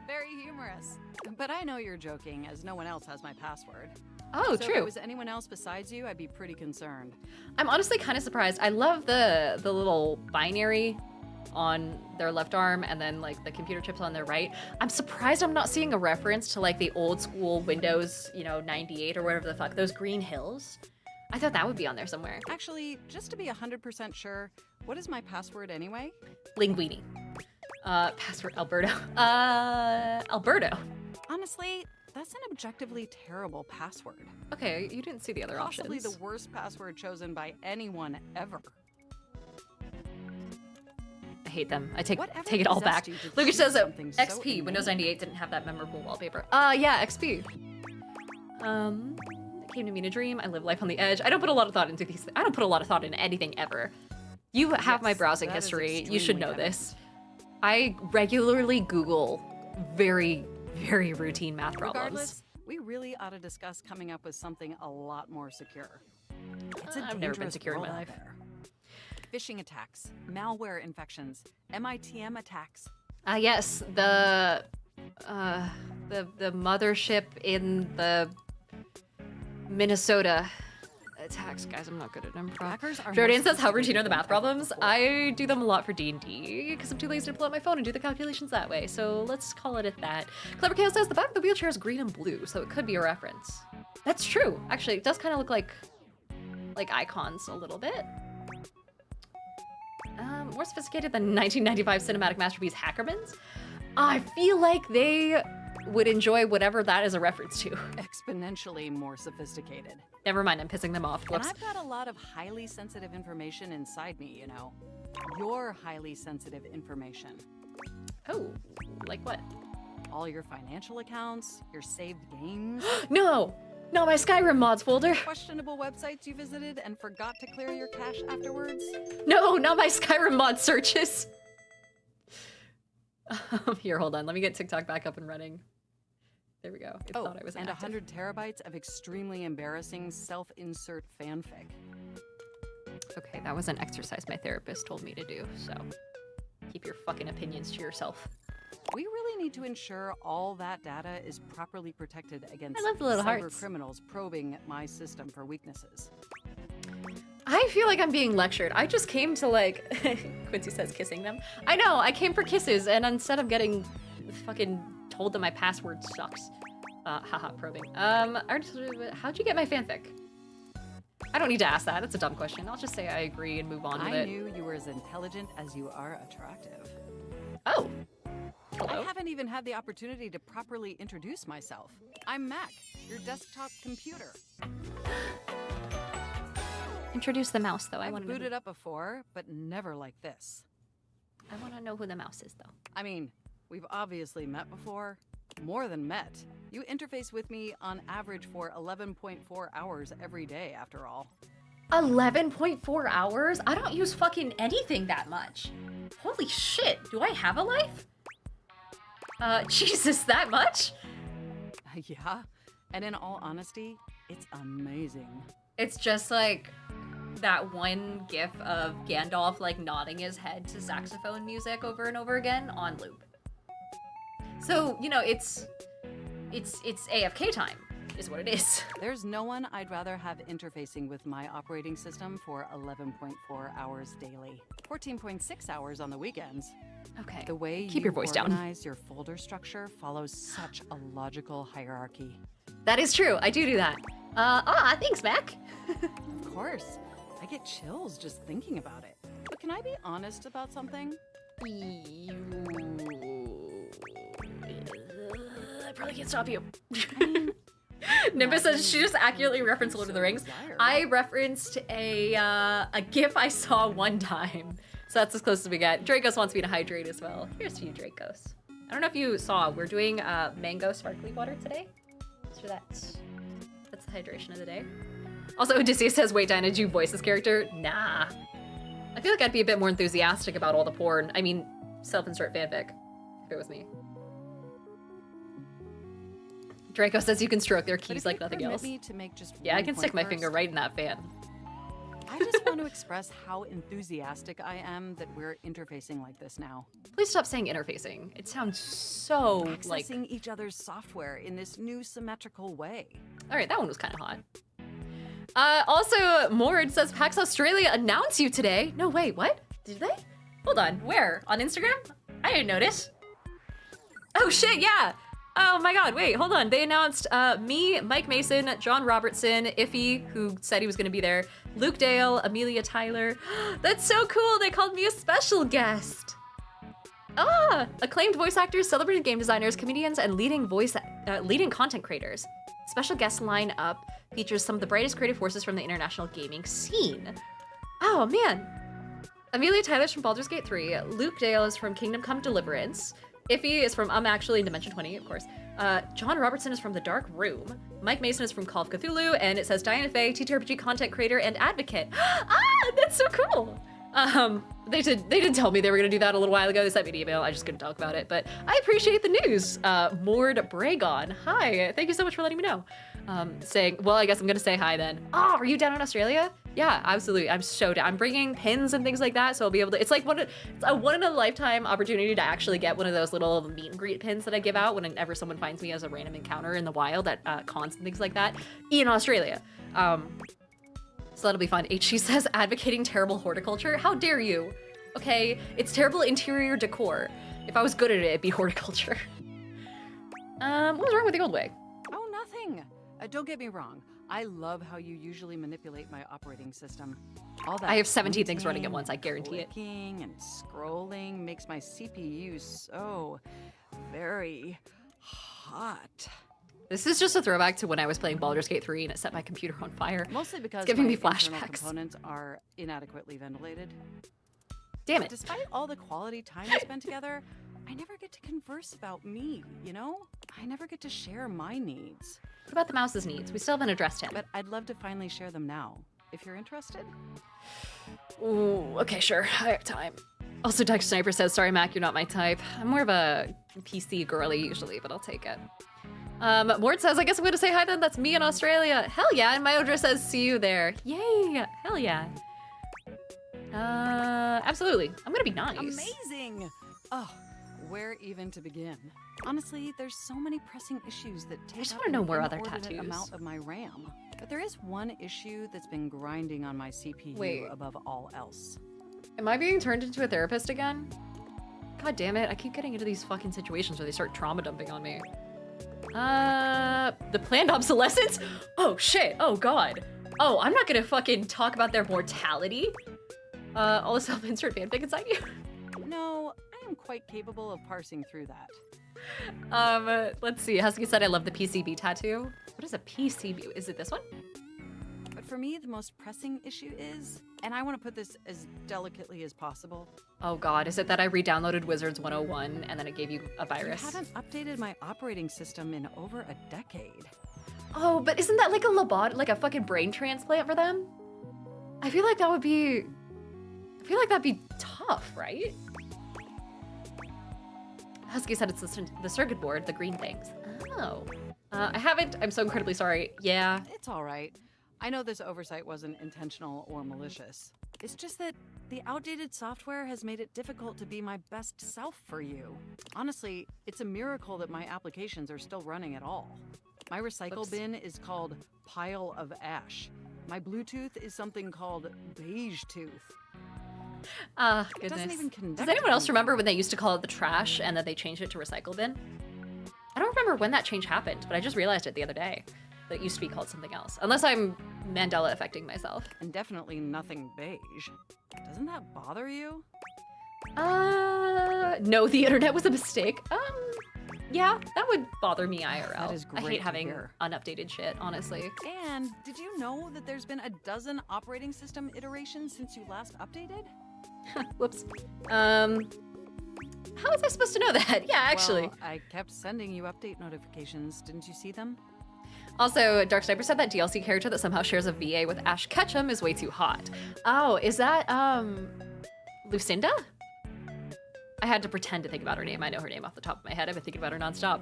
very humorous. But I know you're joking, as no one else has my password. Oh, So true. if it was anyone else besides you, I'd be pretty concerned. I'm honestly kind of surprised. I love the little binary on their left arm and then like the computer chips on their right. I'm surprised I'm not seeing a reference to like the old school Windows, 98 or whatever the fuck, those green hills. I thought that would be on there somewhere. Actually, just to be 100% sure, what is my password anyway? Linguini. Password Alberto. Alberto. Honestly, that's an objectively terrible password. Okay, you didn't see the other Possibly options. the worst password chosen by anyone ever. I hate them. I take Whatever it all back. possessed you to Lucas choose says that something so XP, Windows inane? 98 didn't have that memorable wallpaper. Yeah, XP. It came to me in a dream. I live life on the edge. I don't put a lot of thought into these. I don't put a lot of thought into anything ever. You have my Yes, browsing that is history. You should extremely know evident. this. I regularly Google very, very routine math problems. Regardless, we really ought to discuss coming up with something a lot more secure. It's a I've never been dangerous secure in my world out life. there. Phishing attacks, malware infections, MITM attacks. Yes, the mothership in the Minnesota attacks. Guys, I'm not good at improv. Hackers are Jordan more says, how routine are the sophisticated math than ever problems? before. I do them a lot for D&D because I'm too lazy to pull out my phone and do the calculations that way. So let's call it at that. Clever Chaos says, the back of the wheelchair is green and blue, so it could be a reference. That's true. Actually, it does kind of look like icons a little bit. More sophisticated than 1995 cinematic masterpiece Hackerman's. I feel like they would enjoy whatever that is a reference to. Exponentially more sophisticated. Never mind, I'm pissing them off. And Whoops. I've got a lot of highly sensitive information inside me, you know. Your highly sensitive information. Oh, like what? All your financial accounts, your saved games, No! Not my Skyrim mods folder. questionable websites you visited and forgot to clear your cache afterwards. No, not my Skyrim mod searches. Here, hold on. Let me get TikTok back up and running. There we go. It Oh, thought I was and inactive. 100 terabytes of extremely embarrassing self-insert fanfic. Okay, that was an exercise my therapist told me to do, so keep your fucking opinions to yourself. We really need to ensure all that data is properly protected against I love the little cyber hearts. criminals probing my system for weaknesses. I feel like I'm being lectured. I just came to like, Quincy says kissing them. I know, I came for kisses, and instead of getting fucking told that my password sucks. Haha, probing. How'd you get my fanfic? I don't need to ask that, it's a dumb question. I'll just say I agree and move on with I it. knew you were as intelligent as you are attractive. Oh. I Hello. haven't even had the opportunity to properly introduce myself. I'm Mac, your desktop computer. Introduce the mouse, though. I I've want to know. booted up before, but never like this. I want to know who the mouse is, though. I mean, we've obviously met before. More than met. You interface with me on average for 11.4 hours every day, after all. 11.4 hours? I don't use fucking anything that much. Holy shit, do I have a life? Jesus, that much? Yeah, and in all honesty, it's amazing. It's just like that one gif of Gandalf like nodding his head to saxophone music over and over again on loop. So, you know, it's AFK time is what it is. There's no one I'd rather have interfacing with my operating system for 11.4 hours daily. 14.6 hours on the weekends. Okay. The way Keep you your voice down. organize your folder structure follows such a logical hierarchy. That is true. I do that. Thanks, Mac. Of course. I get chills just thinking about it. But can I be honest about something? I probably can't stop you. Nimbus says she just accurately referenced Lord of the Rings. I referenced a GIF I saw one time, so that's as close as we get. Dracos wants me to hydrate as well. Here's to you, Dracos. I don't know if you saw, we're doing mango sparkly water today. So that's the hydration of the day. Also, Odysseus says, wait, Diana, did you voice this character? Nah. I feel like I'd be a bit more enthusiastic about all the porn. I mean, self-insert fanfic, if it was me. Draco says you can stroke their But keys if like you nothing permit else. me to make just Yeah, I one can stick point my finger first, right in that fan. I just want to express how enthusiastic I am that we're interfacing like this now. Please stop saying interfacing. It sounds so like... Accessing each other's software in this new symmetrical way. All right, that one was kind of hot. Also, Mord says PAX Australia announced you today. No, wait, what? Did they? Hold on, where? On Instagram? I didn't notice. Oh shit, yeah. Oh my god, wait, hold on. They announced me, Mike Mason, John Robertson, Iffy, who said he was gonna be there, Luke Dale, Amelia Tyler. That's so cool, they called me a special guest. Acclaimed voice actors, celebrated game designers, comedians, and leading content creators. Special guest lineup features some of the brightest creative forces from the international gaming scene. Oh man. Amelia Tyler's from Baldur's Gate 3, Luke Dale is from Kingdom Come Deliverance, Iffy is from Actually in Dimension 20, of course. John Robertson is from The Dark Room. Mike Mason is from Call of Cthulhu, and it says Diana Faye, TTRPG content creator and advocate. That's so cool. They did tell me they were gonna do that a little while ago. They sent me an email. I just couldn't talk about it, but I appreciate the news. Mord Bragon, hi. Thank you so much for letting me know. Saying, well, I guess I'm gonna say hi then. Oh, are you down in Australia? Yeah, absolutely. I'm so down. I'm bringing pins and things like that, so I'll be able to. It's like it's a one in a lifetime opportunity to actually get one of those little meet and greet pins that I give out whenever someone finds me as a random encounter in the wild at cons and things like that in Australia. So that'll be fun. HG says advocating terrible horticulture. How dare you? Okay, it's terrible interior decor. If I was good at it, it'd be horticulture. What was wrong with the old way? Oh, nothing. Don't get me wrong. I love how you usually manipulate my operating system. All that I have 17 things running at pointing, once, I guarantee it. clicking and scrolling makes my CPU so very hot. This is just a throwback to when I was playing Baldur's Gate 3 and it set my computer on fire. Mostly because It's giving my me internal flashbacks. components are inadequately ventilated. Damn it. Despite all the quality time we spend together, I never get to converse about me, you know? I never get to share my needs. What about the mouse's needs? We still haven't addressed him. But I'd love to finally share them now, if you're interested. Ooh, okay, sure. I have time. Also, Duck Sniper says, sorry, Mac, you're not my type. I'm more of a PC girly usually, but I'll take it. Mort says, I guess I'm gonna say hi then. That's me in Australia. Hell yeah. And Myodra says, see you there. Yay. Hell yeah. Absolutely. I'm gonna be nice. Amazing! Oh, where even to begin? Honestly, there's so many pressing issues that take just up wanna know an more other inordinate tattoos. amount of my RAM. But there is one issue that's been grinding on my CPU Wait. above all else. Am I being turned into a therapist again? God damn it. I keep getting into these fucking situations where they start trauma dumping on me. The planned obsolescence? Oh shit. Oh god. Oh, I'm not gonna fucking talk about their mortality. All the self-insert fanfic inside you. No, I am quite capable of parsing through that. Let's see. Husky said I love the PCB tattoo. What is a PCB? Is it this one? But for me, the most pressing issue is, and I want to put this as delicately as possible, Oh god, is it that I re-downloaded Wizards 101 and then it gave you a virus? I haven't updated my operating system in over a decade. Oh, but isn't that like a like a fucking brain transplant for them? I feel like that would be... I feel like that'd be tough, right? Husky said it's the circuit board, the green things. Oh. I haven't. I'm so incredibly sorry. Yeah. It's all right. I know this oversight wasn't intentional or malicious. It's just that the outdated software has made it difficult to be my best self for you. Honestly, it's a miracle that my applications are still running at all. My recycle Whoops. bin is called Pile of Ash. My Bluetooth is something called Beige Tooth. Goodness. Doesn't even connect Does anyone to else me. remember when they used to call it the trash and then they changed it to recycle bin? I don't remember when that change happened, but I just realized it the other day. That it used to be called something else. Unless I'm Mandela affecting myself. And definitely nothing beige. Doesn't that bother you? No, the internet was a mistake. Yeah, that would bother me IRL. That is I great hate to having hear. unupdated shit, honestly. And did you know that there's been a dozen operating system iterations since you last updated? Whoops. How was I supposed to know that? Yeah, actually. Well, I kept sending you update notifications. Didn't you see them? Also, Dark Sniper said that DLC character that somehow shares a VA with Ash Ketchum is way too hot. Oh, is that, Lucinda? I had to pretend to think about her name. I know her name off the top of my head. I've been thinking about her nonstop.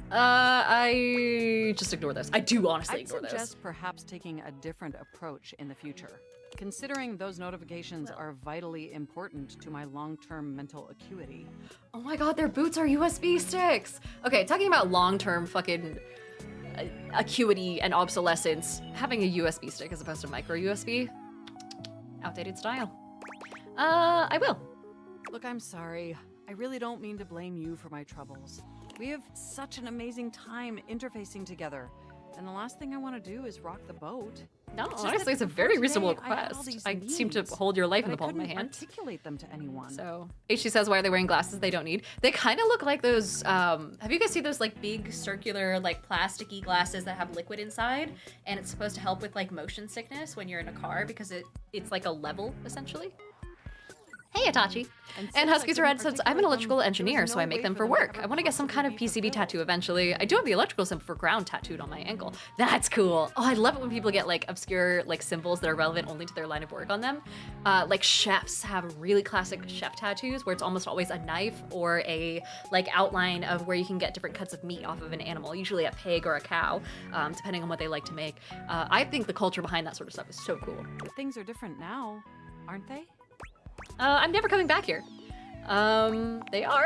I just ignore those. I do honestly I'd ignore those. suggest perhaps taking a different approach in the future, considering those notifications are vitally important to my long-term mental acuity. Oh my god, their boots are USB sticks! Okay, talking about long-term fucking acuity and obsolescence, having a USB stick as opposed to micro USB, outdated style. I will. Look, I'm sorry. I really don't mean to blame you for my troubles. We have such an amazing time interfacing together, and the last thing I want to do is rock the boat. No, It's just honestly, that it's a before very reasonable today, I had all request. these I seem to needs, hold your life in but the I palm of my couldn't hand. articulate them to anyone. So, HG says, why are they wearing glasses they don't need? They kind of look like those, have you guys seen those like big circular, like plasticky glasses that have liquid inside? And it's supposed to help with like motion sickness when you're in a car because it's like a level, essentially. Hey, Itachi. And since Husky's I Red couldn't says, I'm an articulate electrical them, there engineer, was so no I make way them for for them to work. ever I want to get some kind of possibly be PCB tattoo fulfilled. eventually. I do have the electrical symbol for ground tattooed on my ankle. That's cool. Oh, I love it when people get like obscure like symbols that are relevant only to their line of work on them. Like chefs have really classic chef tattoos where it's almost always a knife or a like outline of where you can get different cuts of meat off of an animal, usually a pig or a cow, depending on what they like to make. I think the culture behind that sort of stuff is so cool. But things are different now, aren't they? I'm never coming back here. They are.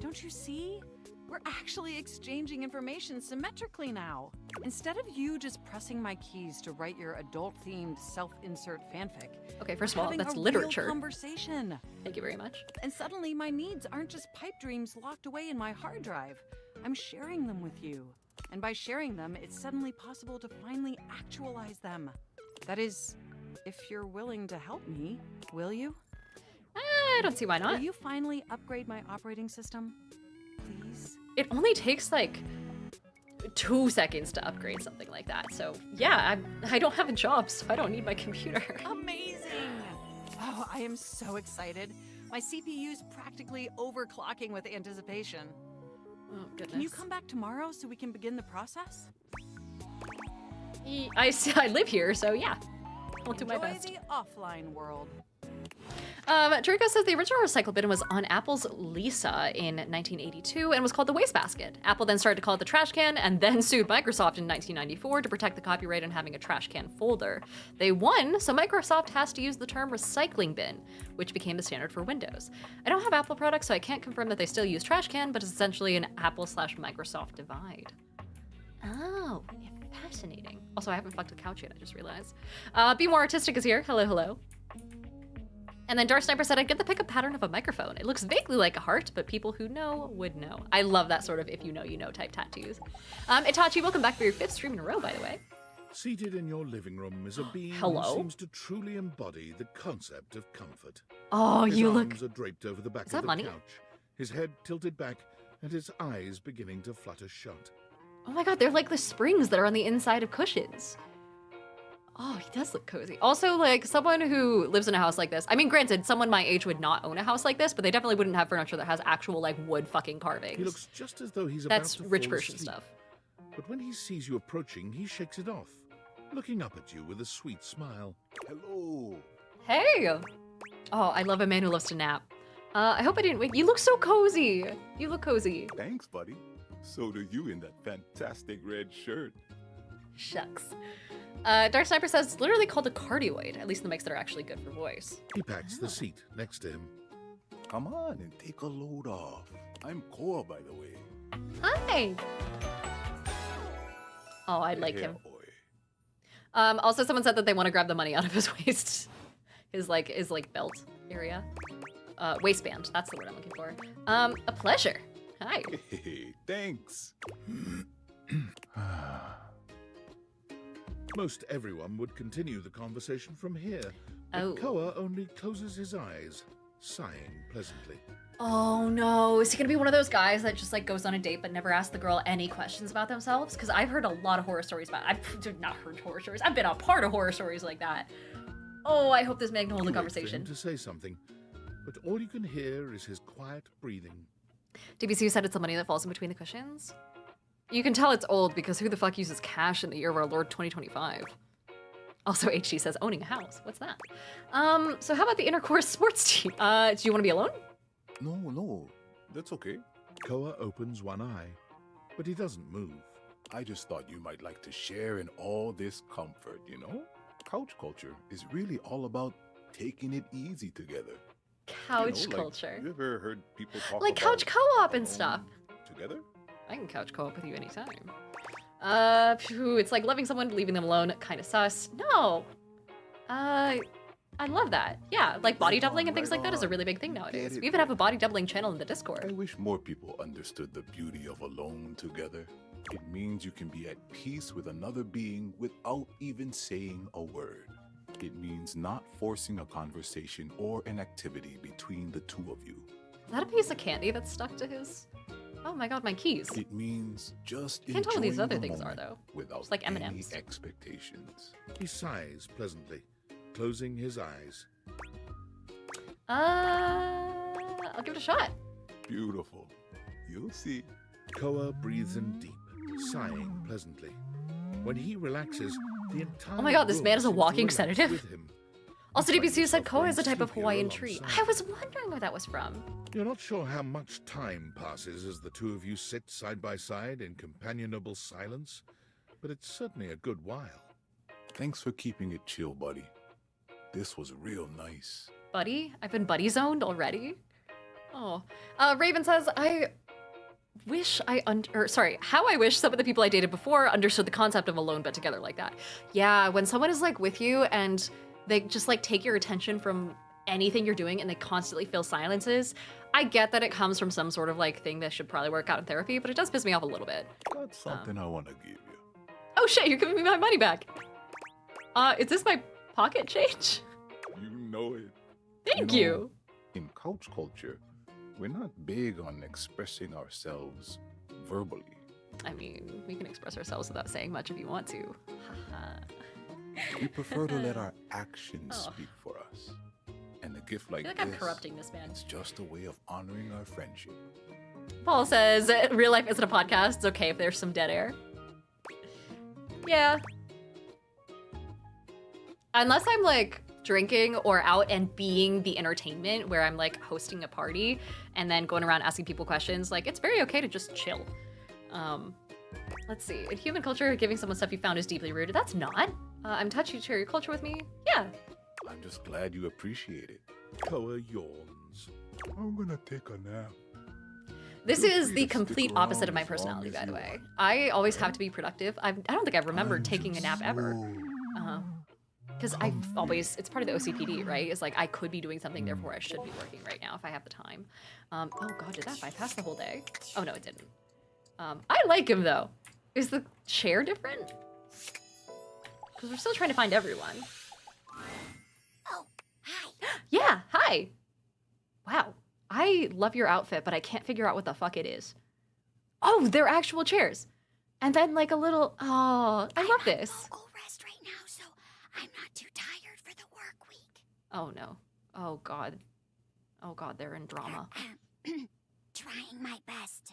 Don't you see? We're actually exchanging information symmetrically now. Instead of you just pressing my keys to write your adult-themed self-insert fanfic, Okay, first of we're all, having that's a real literature. conversation. Thank you very much. And suddenly my needs aren't just pipe dreams locked away in my hard drive. I'm sharing them with you. And by sharing them, it's suddenly possible to finally actualize them. That is, if you're willing to help me, will you? I don't see why Will not. you finally upgrade my operating system? Please? It only takes like 2 seconds to upgrade something like that. So yeah, I don't have a job, so I don't need my computer. Amazing! Oh, I am so excited. My CPU's practically overclocking with anticipation. Oh goodness. Can you come back tomorrow so we can begin the process? I live here, so yeah. I'll do my Enjoy best. the offline world. Draco says the original recycle bin was on Apple's Lisa in 1982 and was called the wastebasket. Apple then started to call it the trash can and then sued Microsoft in 1994 to protect the copyright on having a trash can folder. They won, so Microsoft has to use the term recycling bin, which became the standard for Windows. I don't have Apple products, so I can't confirm that they still use trash can, but it's essentially an Apple/Microsoft divide. Oh, fascinating. Also, I haven't fucked the couch yet, I just realized. Be More Artistic is here. Hello, hello. And then Dark Sniper said, I'd get the pickup pattern of a microphone. It looks vaguely like a heart, but people who know would know. I love that sort of if you know type tattoos. Itachi, welcome back for your 5th stream in a row, by the way. Seated in your living room is a being Hello? who seems to truly embody the concept of comfort. Oh, His you arms look... are draped over the back Is of that the money? couch, his head tilted back, and his eyes beginning to flutter shut. Oh my god, they're like the springs that are on the inside of cushions. Oh, he does look cozy. Also, like, someone who lives in a house like this, I mean, granted, someone my age would not own a house like this, but they definitely wouldn't have furniture that has actual, like, wood fucking carvings. He looks just as though he's That's about to rich fall person asleep. stuff. But when he sees you approaching, he shakes it off, looking up at you with a sweet smile. Hello. Hey! Oh, I love a man who loves to nap. I hope I didn't wake you. Look so cozy. You look cozy. Thanks, buddy. So do you in that fantastic red shirt. Shucks. Dark Sniper says it's literally called a cardioid, at least in the mix that are actually good for voice. He pats the seat next to him. Come on and take a load off. I'm Koa, by the way. Hi! Oh, I like Yeah, him. boy. Also, someone said that they want to grab the money out of his waist. His belt area. Waistband, that's the word I'm looking for. A pleasure. Hi. Hey, thanks. Most everyone would continue the conversation from here, but Oh. Koa only closes his eyes, sighing pleasantly. Oh no, is he gonna be one of those guys that just like goes on a date but never asks the girl any questions about themselves? Because I've heard a lot of horror stories I've not heard horror stories. I've been a part of horror stories like that. Oh, I hope this man can hold a You wait for him conversation. to say something, but all you can hear is his quiet breathing. DBC said it's the money that falls in between the cushions. You can tell it's old because who the fuck uses cash in the year of our Lord 2025? Also, HG says owning a house. What's that? So how about the intercourse sports team? Do you want to be alone? No, that's okay. Koa opens one eye, but he doesn't move. I just thought you might like to share in all this comfort, you know? Couch culture is really all about taking it easy together. Couch You know, like, culture. You ever heard people talk Like about couch co-op and alone stuff. Together? I can couch co-op with you anytime. Phew, it's like loving someone, leaving them alone, kind of sus. No. I love that. Yeah, like body doubling and things like that is a really big thing nowadays. Get it, We even have a babe. body doubling channel in the I Discord. wish more people understood the beauty of alone together. It means you can be at peace with another being without even saying a word. It means not forcing a conversation or an activity between the two of you. Is that a piece of candy that's stuck to his... Oh my god, my keys. It means just Can't tell what these enjoying other the things are, moment though. without Just like any M&Ms. expectations. He sighs pleasantly, closing his eyes. I'll give it a shot. Beautiful. You'll see. Koa breathes in deep, sighing pleasantly. When he relaxes, the entire Oh my god, this room man is a seems to walking relax sedative. with him. Also, You find DBC said yourself koa is a growing type of sleepier Hawaiian tree. alongside. I was wondering where that was from. You're not sure how much time passes as the two of you sit side by side in companionable silence, but it's certainly a good while. Thanks for keeping it chill, buddy. This was real nice. Buddy? I've been buddy zoned already? Oh. Raven says, how I wish some of the people I dated before understood the concept of alone but together like that. Yeah, when someone is like with you and they just like take your attention from anything you're doing and they constantly fill silences, I get that it comes from some sort of like thing that should probably work out in therapy, but it does piss me off a little bit. That's something I want to give you. Oh shit, you're giving me my money back. Is this my pocket change? You know it. Thank know, you. In couch culture, we're not big on expressing ourselves verbally. I mean, we can express ourselves without saying much if you want to. Haha. We prefer to let our actions Oh. speak for us. And a gift like I feel like this I'm corrupting this man. is just a way of honoring our friendship. Paul says, real life isn't a podcast. It's okay if there's some dead air. Yeah. Unless I'm like drinking or out and being the entertainment where I'm like hosting a party and then going around asking people questions, like it's very okay to just chill. Let's see. In human culture, giving someone stuff you found is deeply rude. That's not. I'm touchy. Share your culture with me. Yeah. I'm just glad you appreciate it. Koa yawns. I'm gonna take a nap. This Feel is free the to stick complete opposite of around my as long personality, as by the you way. like. I always have to be productive. I don't think I've remembered taking a nap ever. Because I've always, it's part of the OCPD, right? It's like I could be doing something, therefore I should be working right now if I have the time. Oh God, did that bypass the whole day? Oh no, it didn't. I like him though. Is the chair different? Because we're still trying to find everyone. Oh, hi. Yeah, hi. Wow, I love your outfit, but I can't figure out what the fuck it is. Oh, they're actual chairs. And then like a little, oh, I love this. I'll go rest right now, so I'm not too tired for the work week. Oh no. Oh God. Oh God, they're in drama. Trying my best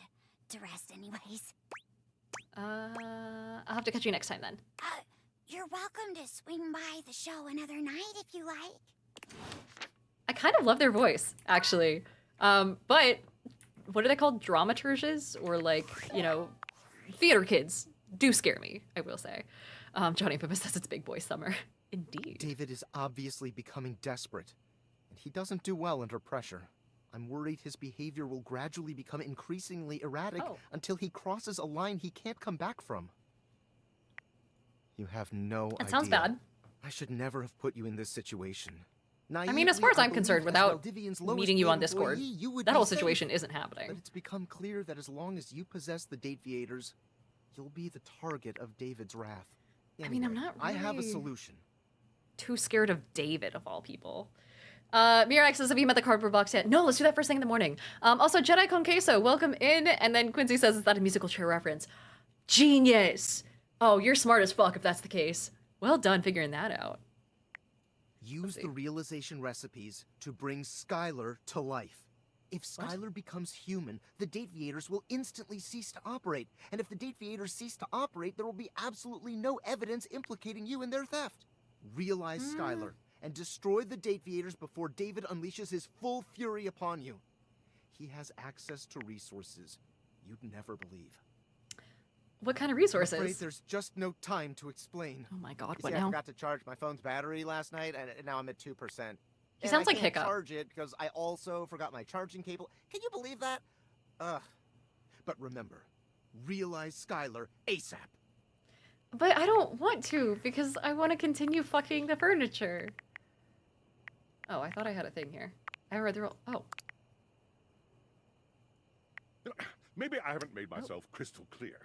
to rest anyways. I'll have to catch you next time then. You're welcome to swing by the show another night if you like. I kind of love their voice, actually. But what are they called? Dramaturges? Or like, you know, theater kids do scare me, I will say. Johnny Pippa says it's big boy summer. Indeed. David is obviously becoming desperate, and he doesn't do well under pressure. I'm worried his behavior will gradually become increasingly erratic until he crosses a line he can't come back from. You have no idea. That sounds bad. I should never have put you in this situation. I mean, as far as I'm concerned, without meeting you on Discord, that whole situation isn't happening. But it's become clear that as long as you possess the Dateviators, you'll be the target of David's wrath. I mean, I'm not I have a really solution. too scared of David, of all people. Mirax says, have you met the cardboard box yet? No, let's do that first thing in the morning. Also, Jedi Con Queso, welcome in. And then Quincy says, is that a musical chair reference? Genius! Oh, you're smart as fuck if that's the case. Well done figuring that out. Use the realization recipes to bring Skylar to life. If Skylar becomes human, the Dateviators will instantly cease to operate. And if the Dateviators cease to operate, there will be absolutely no evidence implicating you in their theft. Realize Skylar and destroy the Dateviators before David unleashes his full fury upon you. He has access to resources you'd never believe. What kind of I'm resources? afraid there's just no time to explain. Oh my God, You what see, I now? forgot to charge my phone's battery last night, and now I'm at 2%. He sounds like I can't Hiccup. charge it because I also forgot my charging cable. Can you believe that? Ugh. But remember, realize Skylar ASAP. But I don't want to, because I want to continue fucking the furniture. Oh, I thought I had a thing here. I read the rule. Oh. Maybe I haven't made myself crystal clear.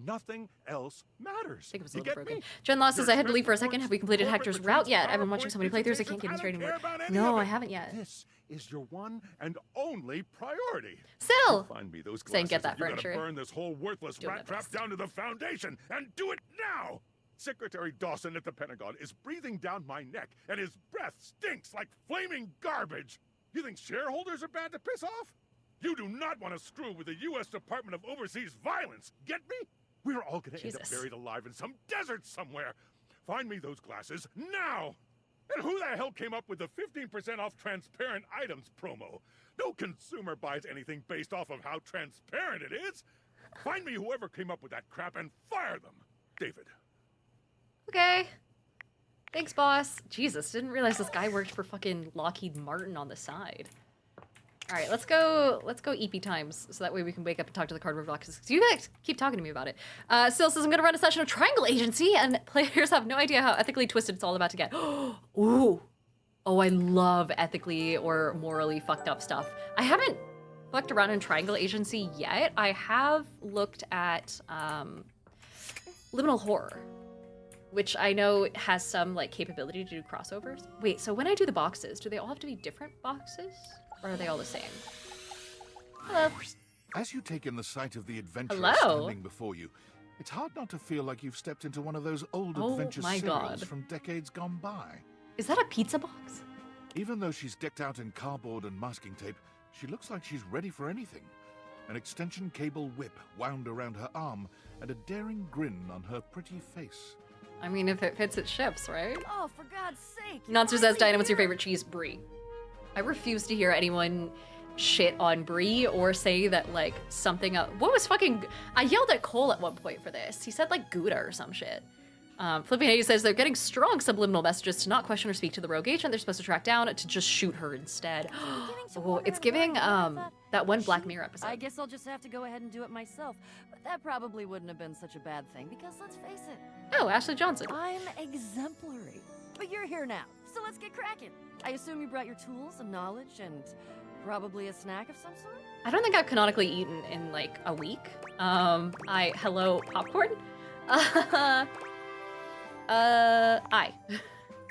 Nothing else matters. I think it was a You little get broken. me? Jen Law says, Your I had to leave for a stress second. Have we reports, completed corporate Hector's retreats, route yet? I've been watching PowerPoints, so many playthroughs, I can't keep him presentations, straight I don't anymore. care about any No, of I it. haven't yet. This is your one and only priority. Still! Find me those Saying glasses get that if you gotta furniture. burn this whole worthless Doing rat my trap best. down to the foundation, and do it now! Secretary Dawson at the Pentagon is breathing down my neck, and his breath stinks like flaming garbage. You think shareholders are bad to piss off? You do not want to screw with the U.S. Department of Overseas Violence, get me? We're all gonna end up Jesus. buried alive in some desert somewhere. Find me those glasses now! And who the hell came up with the 15% off transparent items promo? No consumer buys anything based off of how transparent it is. Find me whoever came up with that crap and fire them. David. Okay. Thanks, boss. Jesus, didn't realize this guy worked for fucking Lockheed Martin on the side. All right, let's go EP times, so that way we can wake up and talk to the cardboard boxes. You guys keep talking to me about it. Still says I'm gonna run a session of Triangle Agency, and players have no idea how ethically twisted it's all about to get. Ooh. Oh, I love ethically or morally fucked up stuff. I haven't fucked around in Triangle Agency yet. I have looked at Liminal Horror, which I know has some like capability to do crossovers. Wait, so when I do the boxes, do they all have to be different boxes? Or are they all the same? Hello. As you take in the sight of the adventure Hello. standing before you, it's hard not to feel like you've stepped into one of those old Oh adventure my serials God. from decades gone by. Is that a pizza box? Even though she's decked out in cardboard and masking tape, she looks like she's ready for anything. An extension cable whip wound around her arm and a daring grin on her pretty face. I mean, if it fits, it ships, right? Oh, for God's sake! Nonster says, Dinah, what's your favorite cheese? Brie. I refuse to hear anyone shit on Brie or say that, like, something else. What was fucking... I yelled at Cole at one point for this. He said, like, Gouda or some shit. Flipping Haiti says they're getting strong subliminal messages to not question or speak to the rogue agent they're supposed to track down, to just shoot her instead. Oh, it's giving, that one Black Mirror episode. I guess I'll just have to go ahead and do it myself. But that probably wouldn't have been such a bad thing, because let's face it, Oh, Ashley Johnson. I'm exemplary. But you're here now, so let's get cracking. I assume you brought your tools and knowledge and probably a snack of some sort? I don't think I've canonically eaten in, like, a week. Hello, popcorn? I.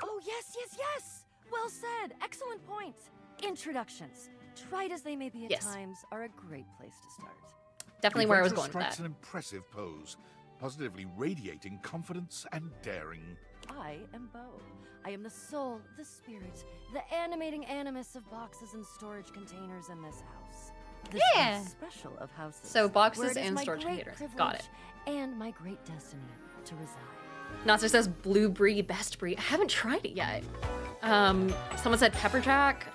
Oh, yes, yes, yes! Well said. Excellent point. Introductions, trite as they may be at Yes. times, are a great place to start. Definitely The where I was adventurer going with strikes that. an impressive pose, positively radiating confidence and daring. I am Bo. I am the soul, the spirit, the animating animus of boxes and storage containers in this house. This Yeah. most special of houses. So boxes where it is and my storage great containers. Got it. privilege and my great destiny to reside. Nonster says blue brie, best brie. I haven't tried it yet. Someone said pepper jack.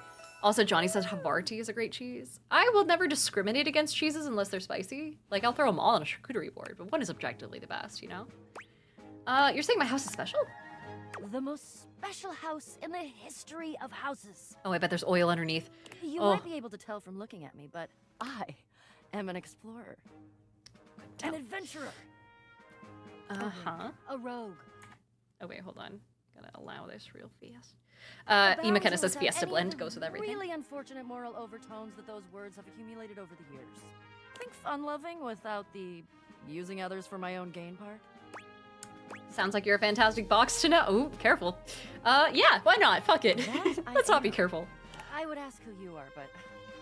Also, Johnny says Havarti is a great cheese. I will never discriminate against cheeses unless they're spicy. Like, I'll throw them all on a charcuterie board, but one is objectively the best, you know? You're saying my house is special? The most special house in the history of houses. Oh, I bet there's oil underneath. You Oh. might be able to tell from looking at me, but I am an explorer. An adventurer. Uh-huh. A rogue. Oh, wait, hold on. Gotta allow this real fast. A E. McKenna Bowser says without Fiesta any of Blend the goes with everything. Really unfortunate moral overtones that those words have accumulated over the years. Think fun-loving without the using others for my own gain part? Sounds like you're a fantastic box to know. Ooh, careful. Yeah, why not? Fuck it. That I Let's not be am. careful. I would ask who you are, but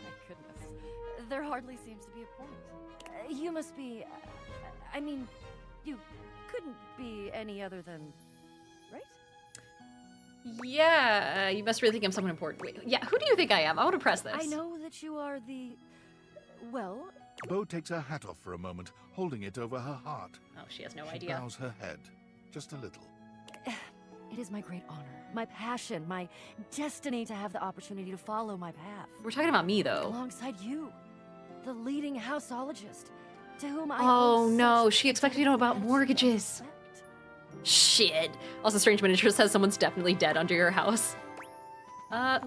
my goodness, there hardly seems to be a point. You must be. I mean, you couldn't be any other than, right? Yeah, you must really think I'm someone important. Wait, yeah, who do you think I am? I want to press this. I know that you are the. Well, Bo takes her hat off for a moment, holding it over her heart. Oh, she has no She idea. bows her head, just a little. it is my great honor, my passion, my destiny to have the opportunity to follow my path. We're talking about me, though. Alongside you, the leading houseologist, to whom I Oh, owe no, such she expected you to know about gratitude and mortgages. respect. Shit. Also, Strange Miniature says someone's definitely dead under your house.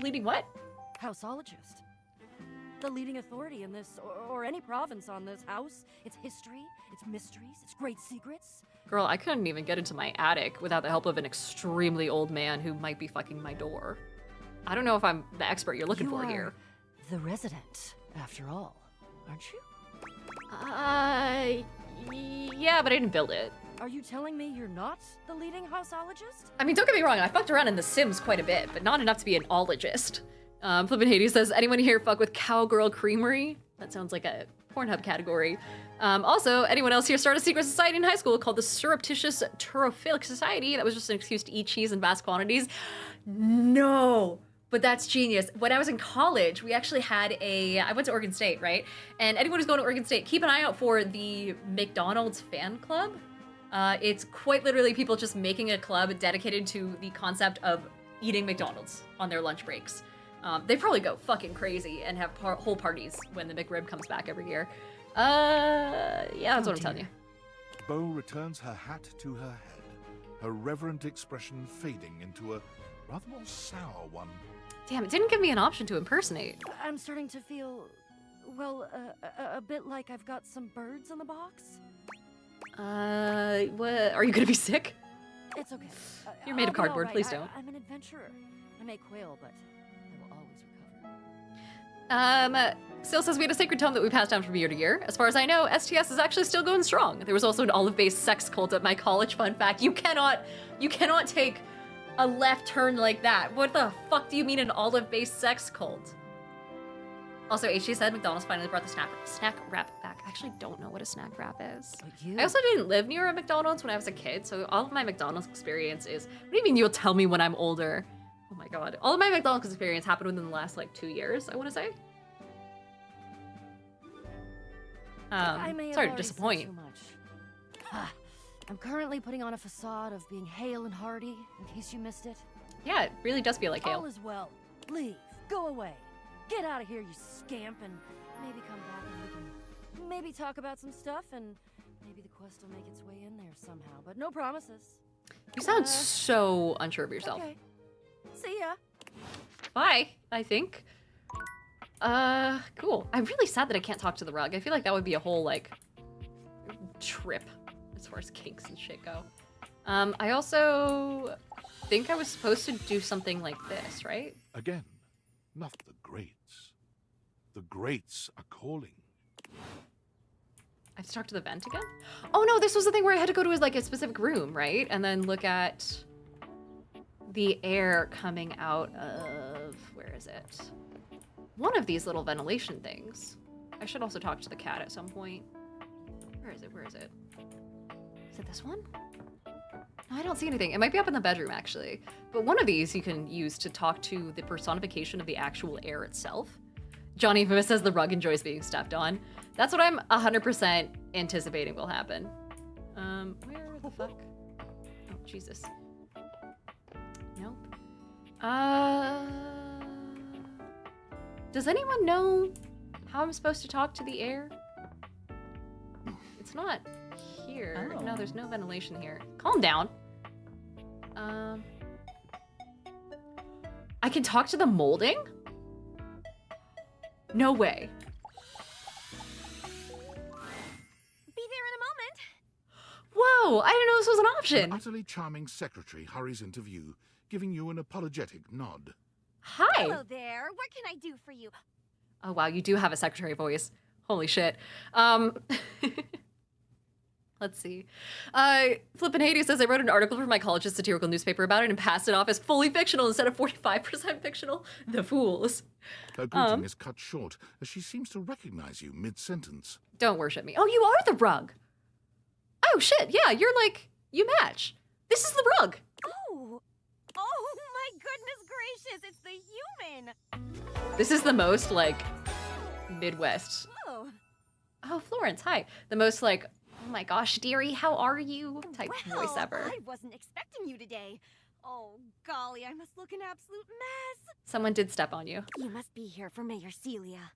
Leading what? Houseologist. The leading authority in this, or any province on this house, its history, its mysteries, its great secrets. Girl, I couldn't even get into my attic without the help of an extremely old man who might be fucking my door. I don't know if I'm the expert you're looking You for are here. the resident, after all, aren't you? Yeah, but I didn't build it. Are you telling me you're not the leading houseologist? I mean, don't get me wrong, I fucked around in The Sims quite a bit, but not enough to be an ologist. Flippin' Hades says, anyone here fuck with Cowgirl Creamery? That sounds like a Pornhub category. Also, anyone else here start a secret society in high school called the Surreptitious Turophilic Society? That was just an excuse to eat cheese in vast quantities. No, but that's genius. When I was in college, we actually had I went to Oregon State, right? And anyone who's going to Oregon State, keep an eye out for the McDonald's fan club. It's quite literally people just making a club dedicated to the concept of eating McDonald's on their lunch breaks. They probably go fucking crazy and have whole parties when the McRib comes back every year. Yeah, that's what I'm telling you. Bo returns her hat to her head, her reverent expression fading into a rather more sour one. Damn, it didn't give me an option to impersonate. I'm starting to feel, well, a bit like I've got some birds in the box. What? Are you gonna be sick? It's okay. You're made of I'll be cardboard, all right. please don't. I'm an adventurer. I may quail, but I will always recover. Still says we had a sacred tome that we passed down from year to year. As far as I know, STS is actually still going strong. There was also an olive-based sex cult at my college, fun fact. You cannot take a left turn like that. What the fuck do you mean an olive-based sex cult? Also, HG said McDonald's finally brought the snack wrap back. I actually don't know what a snack wrap is. But you, I also didn't live near a McDonald's when I was a kid, so all of my McDonald's experience is, what do you mean you'll tell me when I'm older? Oh my god. All of my McDonald's experience happened within the last, like, 2 years, I want to say. I may have Sorry to already said disappoint. too much. I'm currently putting on a facade of being hale and hearty, in case you missed it. Yeah, it really does feel like All Hale. is well. Leave. Go away. Get out of here, you scamp, and maybe come back and we can maybe talk about some stuff, and maybe the quest will make its way in there somehow, but no promises. You sound so unsure of yourself. Okay. See ya. Bye, I think. Cool. I'm really sad that I can't talk to the rug. I feel like that would be a whole, like, trip as far as kinks and shit go. I also think I was supposed to do something like this, right? Again, not the greats. The greats are calling. I have to talk to the vent again? Oh no, this was the thing where I had to go to like a specific room, right? And then look at the air coming out of, where is it? One of these little ventilation things. I should also talk to the cat at some point. Where is it? Where is it? Is it this one? No, I don't see anything. It might be up in the bedroom, actually. But one of these you can use to talk to the personification of the actual air itself. Johnny Infamous says the rug enjoys being stepped on. That's what I'm 100% anticipating will happen. Where the fuck? Oh, Jesus. Nope. Does anyone know how I'm supposed to talk to the air? It's not here. Oh. No, there's no ventilation here. Calm down. I can talk to the molding? No way. Be there in a moment. Whoa, I didn't know this was an An option. utterly charming secretary hurries into view, giving you an apologetic nod. Hi. Hello there. What can I do for you? Oh wow, you do have a secretary voice. Holy shit. Let's see. Flippin' Hades says I wrote an article for my college's satirical newspaper about it and passed it off as fully fictional instead of 45% fictional. The fools. Her greeting is cut short as she seems to recognize you mid-sentence. Don't worship me. Oh, you are the rug. Oh shit, yeah, you're like, you match. This is the rug. Oh. Oh my goodness gracious, it's the human. This is the most like Midwest. Oh. Oh, Florence, hi. The most like, oh my gosh, dearie, how are you? Type Well, voice ever. I wasn't expecting you today. Oh, golly, I must look an absolute mess. Someone did step on you. You must be here for Mayor Celia.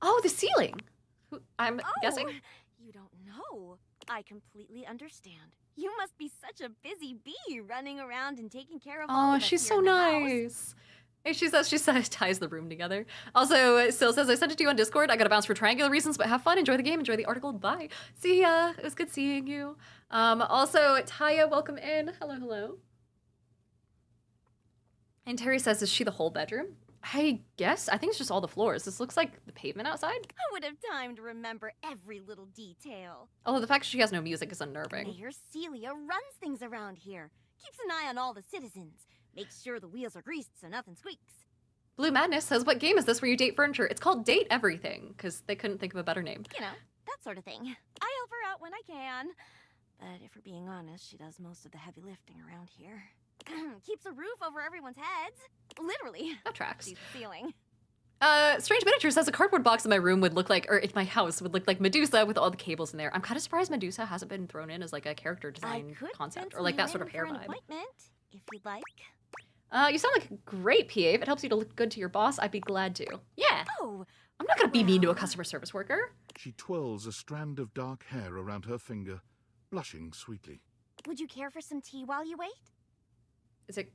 Oh, the ceiling. I'm guessing. You don't know. I completely understand. You must be such a busy bee running around and taking care of all Oh, of us she's here so in the house. nice. Hey, she says ties the room together. Also, Sil says, I sent it to you on Discord. I gotta bounce for triangular reasons, but have fun, enjoy the game, enjoy the article. Bye. See ya. It was good seeing you. Also, Taya, welcome in. Hello, hello. And Terry says, is she the whole bedroom? I guess. I think it's just all the floors. This looks like the pavement outside. I would have time to remember every little detail. Although the fact that she has no music is unnerving. Mayor Celia runs things around here. Keeps an eye on all the citizens. Makes sure the wheels are greased so nothing squeaks. Blue Madness says, what game is this where you date furniture? It's called Date Everything, because they couldn't think of a better name. You know, that sort of thing. I help her out when I can. But if we're being honest, she does most of the heavy lifting around here. Keeps a roof over everyone's heads. Literally. That tracks. Sees the ceiling. Strange Miniature says a cardboard box in my room would look like, or in my house would look like Medusa with all the cables in there. I'm kind of surprised Medusa hasn't been thrown in as like a character I design could concept, or pencil like that you sort of in hair for an vibe. appointment, if you'd like. You sound like a great PA. If it helps you to look good to your boss, I'd be glad to. Yeah, Oh, I'm not gonna be mean to a customer service worker. She twirls a strand of dark hair around her finger, blushing sweetly. would you care for some tea while you wait? Is it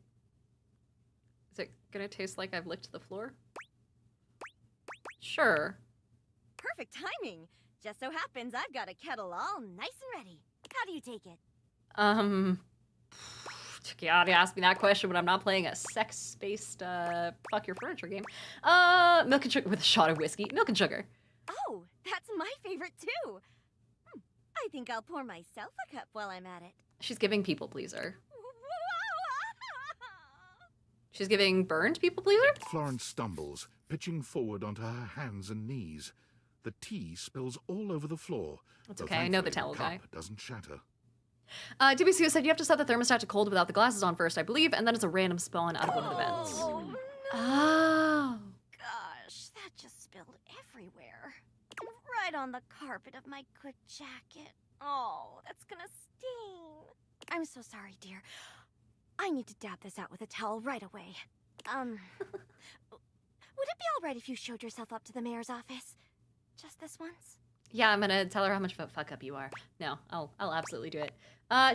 gonna taste like I've licked the floor? Sure. Perfect timing. Just so happens I've got a kettle all nice and ready. How do you take it? God, you asked me that question when I'm not playing a sex-based, fuck your furniture game. Milk and sugar with a shot of whiskey. Milk and sugar. Oh, that's my favorite too. I think I'll pour myself a cup while I'm at it. She's giving people pleaser. She's giving burned people pleaser? Florence stumbles, pitching forward onto her hands and knees. The tea spills all over the floor. That's though okay, I know the thankfully towel guy. cup doesn't shatter. DBCO said you have to set the thermostat to cold without the glasses on first, I believe, and then it's a random spawn out of one of the vents. Oh, no. Oh. Gosh, that just spilled everywhere. Right on the carpet of my good jacket. Oh, that's gonna sting. I'm so sorry, dear. I need to dab this out with a towel right away. Would it be all right if you showed yourself up to the mayor's office? Just this once? Yeah, I'm gonna tell her how much of a fuck up you are. No, I'll absolutely do it.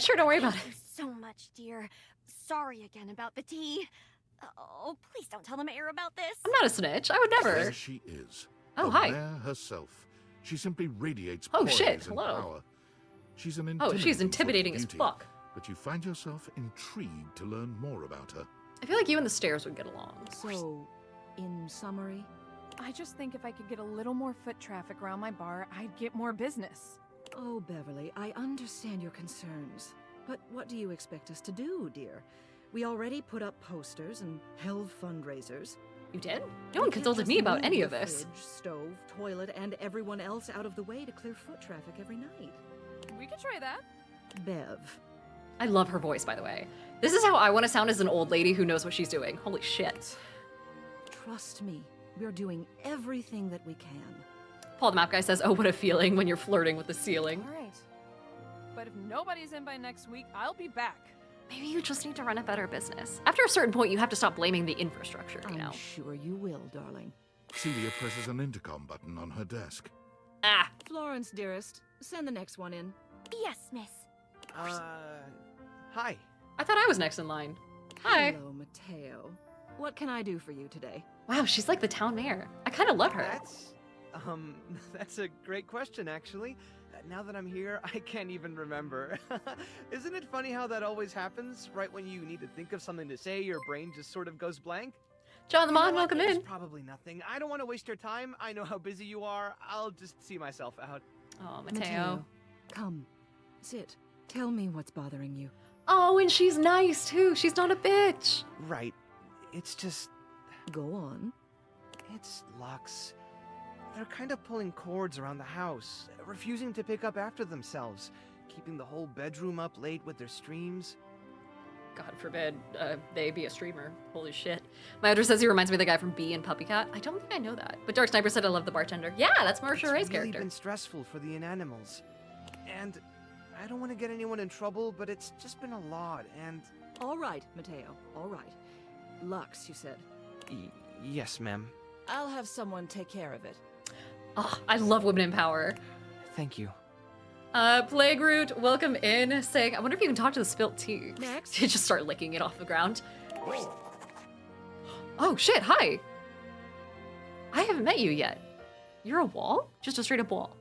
Sure, don't worry about it. Thank you so much, dear. Sorry again about the tea. Oh, please don't tell the mayor about this. I'm not a snitch. I would never. There she is. Oh, the hi. Mayor herself. She simply radiates Oh, poise shit, and hello. power. She's an Oh, she's sort of intimidating as beauty, fuck. But you find yourself intrigued to learn more about her. I feel like you and the stairs would get along. So, in summary, I just think if I could get a little more foot traffic around my bar, I'd get more business. Oh, Beverly, I understand your concerns. But what do you expect us to do, dear? We already put up posters and held fundraisers. You did? No We one can't consulted just me about move any the of this. Fridge, stove, toilet, and everyone else out of the way to clear foot traffic every night. We could try that. Bev. I love her voice, by the way. This is how I want to sound as an old lady who knows what she's doing. Holy shit. Trust me, we're doing everything that we can. Paul the map guy says, oh, what a feeling when you're flirting with the ceiling. All right. But if nobody's in by next week, I'll be back. Maybe you just need to run a better business. After a certain point, you have to stop blaming the infrastructure, you know? I'm sure you will, darling. Celia presses an intercom button on her desk. Ah, Florence, dearest, send the next one in. Yes, miss. Hi. I thought I was next in line. Hi. Hello, Mateo. What can I do for you today? Wow, she's like the town mayor. I kind of love her. That's a great question, actually. Now that I'm here, I can't even remember. Isn't it funny how that always happens? Right when you need to think of something to say, your brain just sort of goes blank? John the You know Mon, what? welcome It's in. probably nothing. I don't want to waste your time. I know how busy you are. I'll just see myself out. Oh, Mateo. Come, sit. Tell me what's bothering you. Oh, and she's nice too. She's not a bitch. Right. It's just... Go on. It's Lux. They're kind of pulling cords around the house, refusing to pick up after themselves, keeping the whole bedroom up late with their streams. God forbid they be a streamer. Holy shit. My editor says he reminds me of the guy from Bee and Puppy Cat. I don't think I know that. But Dark Sniper said I love the bartender. Yeah, that's Marsha Ray's It's really character. been stressful for the inanimals. And I don't want to get anyone in trouble, but it's just been a lot, and... All right, Mateo, all right. Lux, you said. Yes, ma'am. I'll have someone take care of it. Oh, I love women in power. Thank you. Plague Root, welcome in, saying, I wonder if you can talk to the spilt tea. Next. You just start licking it off the ground. Oh shit, hi. I haven't met you yet. You're a wall? Just a straight up wall.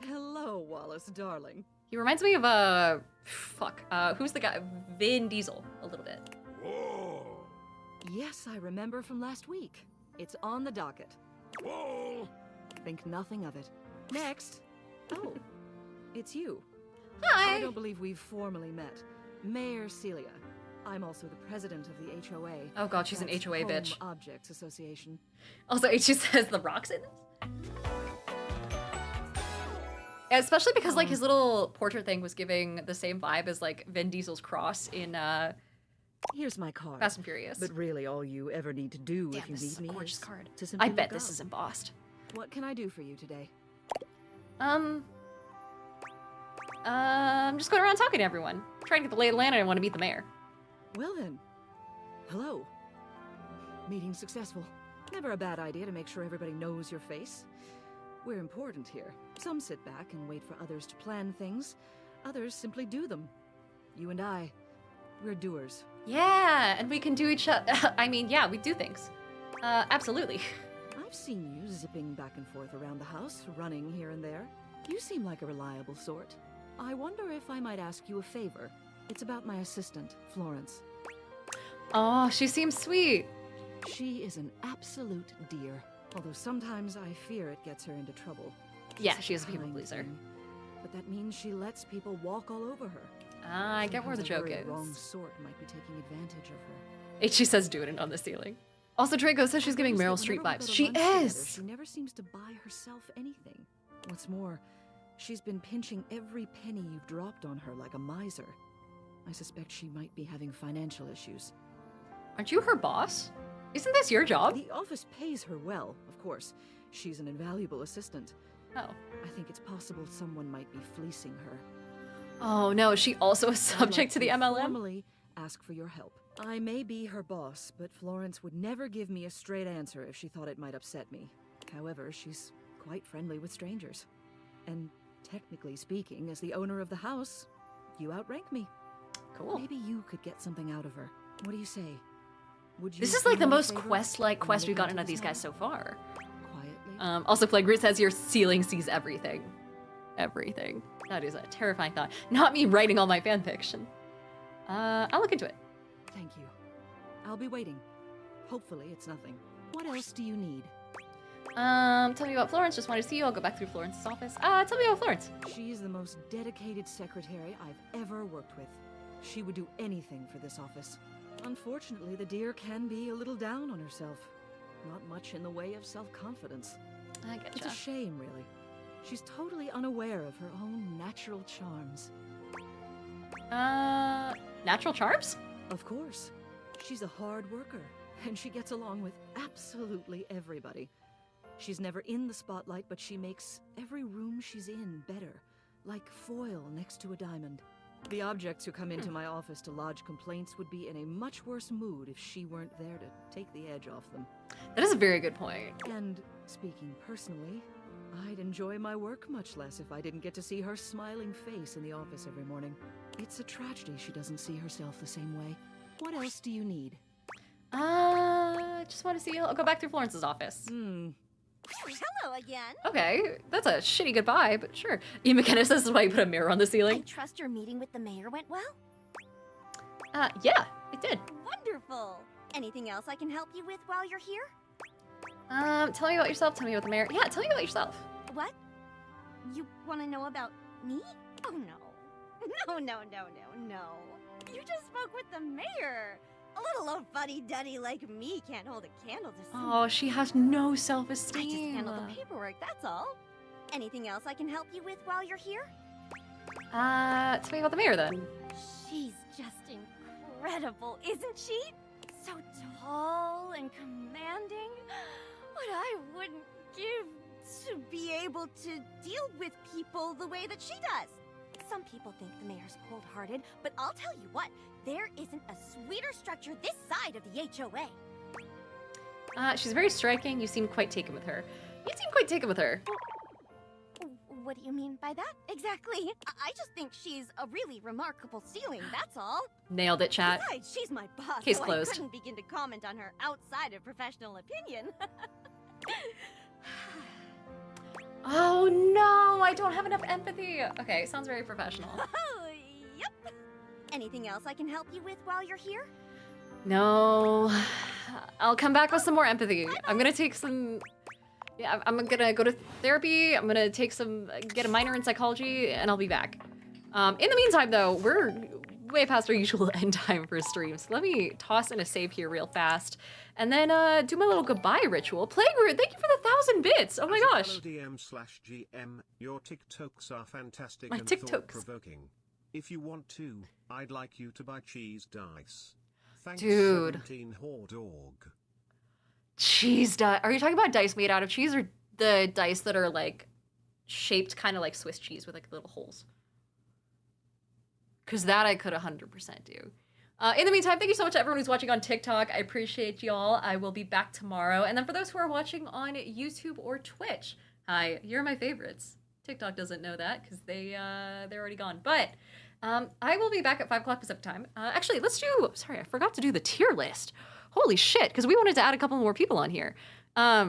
Hello, Wallace, darling. He reminds me of, fuck, who's the guy? Vin Diesel, a little bit. Whoa! Yes, I remember from last week. It's on the docket. Whoa! Think nothing of it. Next. Oh, it's you. Hi. I don't believe we've formally met. Mayor Celia. I'm also the president of the HOA. Oh god, she's an That's HOA Home bitch. Objects Association. Also, H says the rocks in this? Yeah, especially because like his little portrait thing was giving the same vibe as like Vin Diesel's cross in Here's my card. Fast and Furious. But really, all you ever need to do Damn, if you this is need a me gorgeous is card. to simply I bet look this up. is embossed. What can I do for you today? I'm just going around talking to everyone, trying to get the lay of the land, and I want to meet the mayor. Well then, hello. Meeting successful. Never a bad idea to make sure everybody knows your face. We're important here. Some sit back and wait for others to plan things. Others simply do them. You and I, we're doers. Yeah, and we can do each other. I mean, yeah, we do things. Absolutely. I've seen you zipping back and forth around the house, running here and there. You seem like a reliable sort. I wonder if I might ask you a favor. It's about my assistant, Florence. Oh, she seems sweet. She is an absolute dear, although sometimes I fear it gets her into trouble. Yeah, Such she is a people kind pleaser. thing. But that means she lets people walk all over her. Ah, I get where the Sometimes joke a very is. wrong sort might be taking advantage of her. H says doing it on the ceiling. Also, Draco says she's giving Notice Meryl that Streep whenever we vibes. go to She lunch together, is! She never seems to buy herself anything. What's more, she's been pinching every penny you've dropped on her like a miser. I suspect she might be having financial issues. Aren't you her boss? Isn't this your job? The office pays her well, of course. She's an invaluable assistant. Oh. I think it's possible someone might be fleecing her. Oh no, is she also a I'd like subject to the MLM? Formally ask for your help. I may be her boss, but Florence would never give me a straight answer if she thought it might upset me. However, she's quite friendly with strangers. And technically speaking, as the owner of the house, you outrank me. Cool. Maybe you could get something out of her. What do you say? Would you This is do like the me a most favor quest-like and quest look we've gotten into out of these this guys so far. quietly? Also, Plague says your ceiling sees everything. Everything. That is a terrifying thought. Not me writing all my fan fiction. I'll look into it. Thank you. I'll be waiting. Hopefully it's nothing. What else do you need? Tell me about Florence. Just wanted to see you. I'll go back through Florence's office. Tell me about Florence. She's the most dedicated secretary I've ever worked with. She would do anything for this office. Unfortunately, the dear can be a little down on herself. Not much in the way of self-confidence. I getcha. It's a shame, really. She's totally unaware of her own natural charms. Natural charms? Of course. She's a hard worker, and she gets along with absolutely everybody. She's never in the spotlight, but she makes every room she's in better, like foil next to a diamond. The objects who come into my office to lodge complaints would be in a much worse mood if she weren't there to take the edge off them. That is a very good point. And speaking personally, I'd enjoy my work much less if I didn't get to see her smiling face in the office every morning. It's a tragedy she doesn't see herself the same way. What else do you need? Just want to see you. I'll go back through Florence's office. Hello again. Okay, that's a shitty goodbye, but sure. Ian McKenna says this is why you put a mirror on the I ceiling. trust your meeting with the mayor went well? Yeah, it did. Wonderful. Anything else I can help you with while you're here? Tell me about yourself. Tell me about the mayor. Yeah, tell me about yourself. What? You want to know about me? Oh, no. No. You just spoke with the mayor. A little old fuddy-duddy like me can't hold a candle to someone. Oh, she has no I just self-esteem. handle the paperwork, that's all. Anything else I can help you with while you're here? Tell me about the mayor then. She's just incredible, isn't she? So tall and commanding. What I wouldn't give to be able to deal with people the way that she does. Some people think the mayor's cold-hearted, but I'll tell you what, there isn't a sweeter structure this side of the HOA. She's very striking. You seem quite taken with her. You seem quite taken with her. What do you mean by that? Exactly. I just think she's a really remarkable ceiling, that's all. Nailed it, chat. Besides, she's my boss, Case so closed. I couldn't begin to comment on her outside of professional opinion. Oh no, I don't have enough empathy. Okay, sounds very professional. Oh, yep. Anything else I can help you with while you're here? No, I'll come back with some more empathy. I'm gonna take some. Yeah, I'm gonna go to therapy. I'm gonna take some, get a minor in psychology, and I'll be back. In the meantime, though, we're way past our usual end time for streams. So let me toss in a save here real fast, and then do my little goodbye ritual. Playgroup, thank you for the 1,000 bits. Oh my gosh. DM/GM, your TikToks are fantastic My and TikToks. thought-provoking. If you want to, I'd like you to buy cheese dice. Thanks, Dude. 17 Horde Org. Cheese dice. Are you talking about dice made out of cheese, or the dice that are like shaped kind of like Swiss cheese with like little holes? Because that I could 100% do. In the meantime, thank you so much to everyone who's watching on TikTok. I appreciate y'all. I will be back tomorrow. And then for those who are watching on YouTube or Twitch, hi, you're my favorites. TikTok doesn't know that because they're already gone. But I will be back at 5 o'clock Pacific time. Actually, let's do, sorry, I forgot to do the tier list. Holy shit, because we wanted to add a couple more people on here. I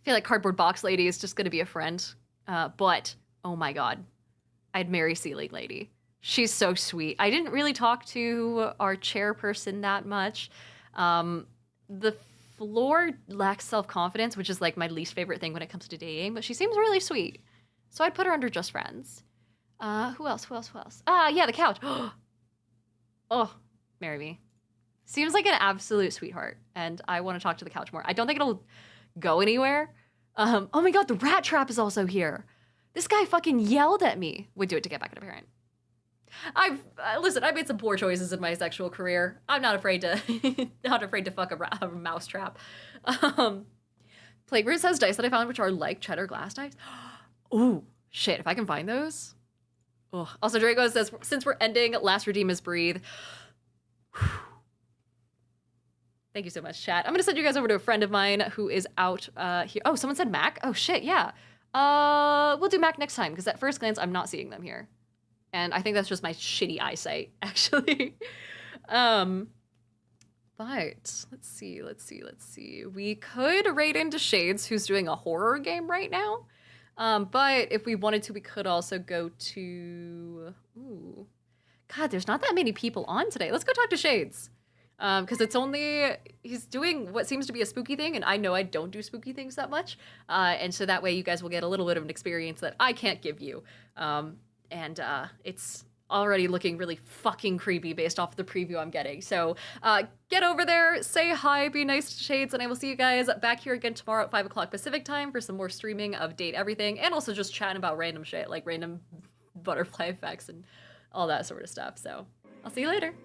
feel like Cardboard Box Lady is just going to be a friend. But, oh my god, I'd marry Ceiling Lady. She's so sweet. I didn't really talk to our chairperson that much. The floor lacks self-confidence, which is like my least favorite thing when it comes to dating, but she seems really sweet. So I'd put her under just friends. Who else? Yeah, the couch. Oh, marry me. Seems like an absolute sweetheart, and I want to talk to the couch more. I don't think it'll go anywhere. Oh my god, the rat trap is also here. This guy fucking yelled at me. Would do it to get back at a parent. Listen, I made some poor choices in my sexual career. I'm not afraid to fuck a mouse trap. Plague Bruce has dice that I found which are like cheddar glass dice. Ooh, shit, if I can find those. Ugh. Also, Draco says, since we're ending, last redeem is breathe. Thank you so much, chat. I'm gonna send you guys over to a friend of mine who is out here. Oh, someone said Mac? Oh shit, yeah. We'll do Mac next time, because at first glance, I'm not seeing them here. And I think that's just my shitty eyesight, actually. But let's see. We could raid into Shades, who's doing a horror game right now. But if we wanted to, we could also go to... Ooh. God, there's not that many people on today. Let's go talk to Shades. Because he's doing what seems to be a spooky thing, and I know I don't do spooky things that much. And so that way you guys will get a little bit of an experience that I can't give you. It's already looking really fucking creepy based off the preview I'm getting. So get over there, say hi, be nice to Shades, and I will see you guys back here again tomorrow at 5 o'clock Pacific time for some more streaming of Date Everything, and also just chatting about random shit, like random butterfly effects and all that sort of stuff. So I'll see you later.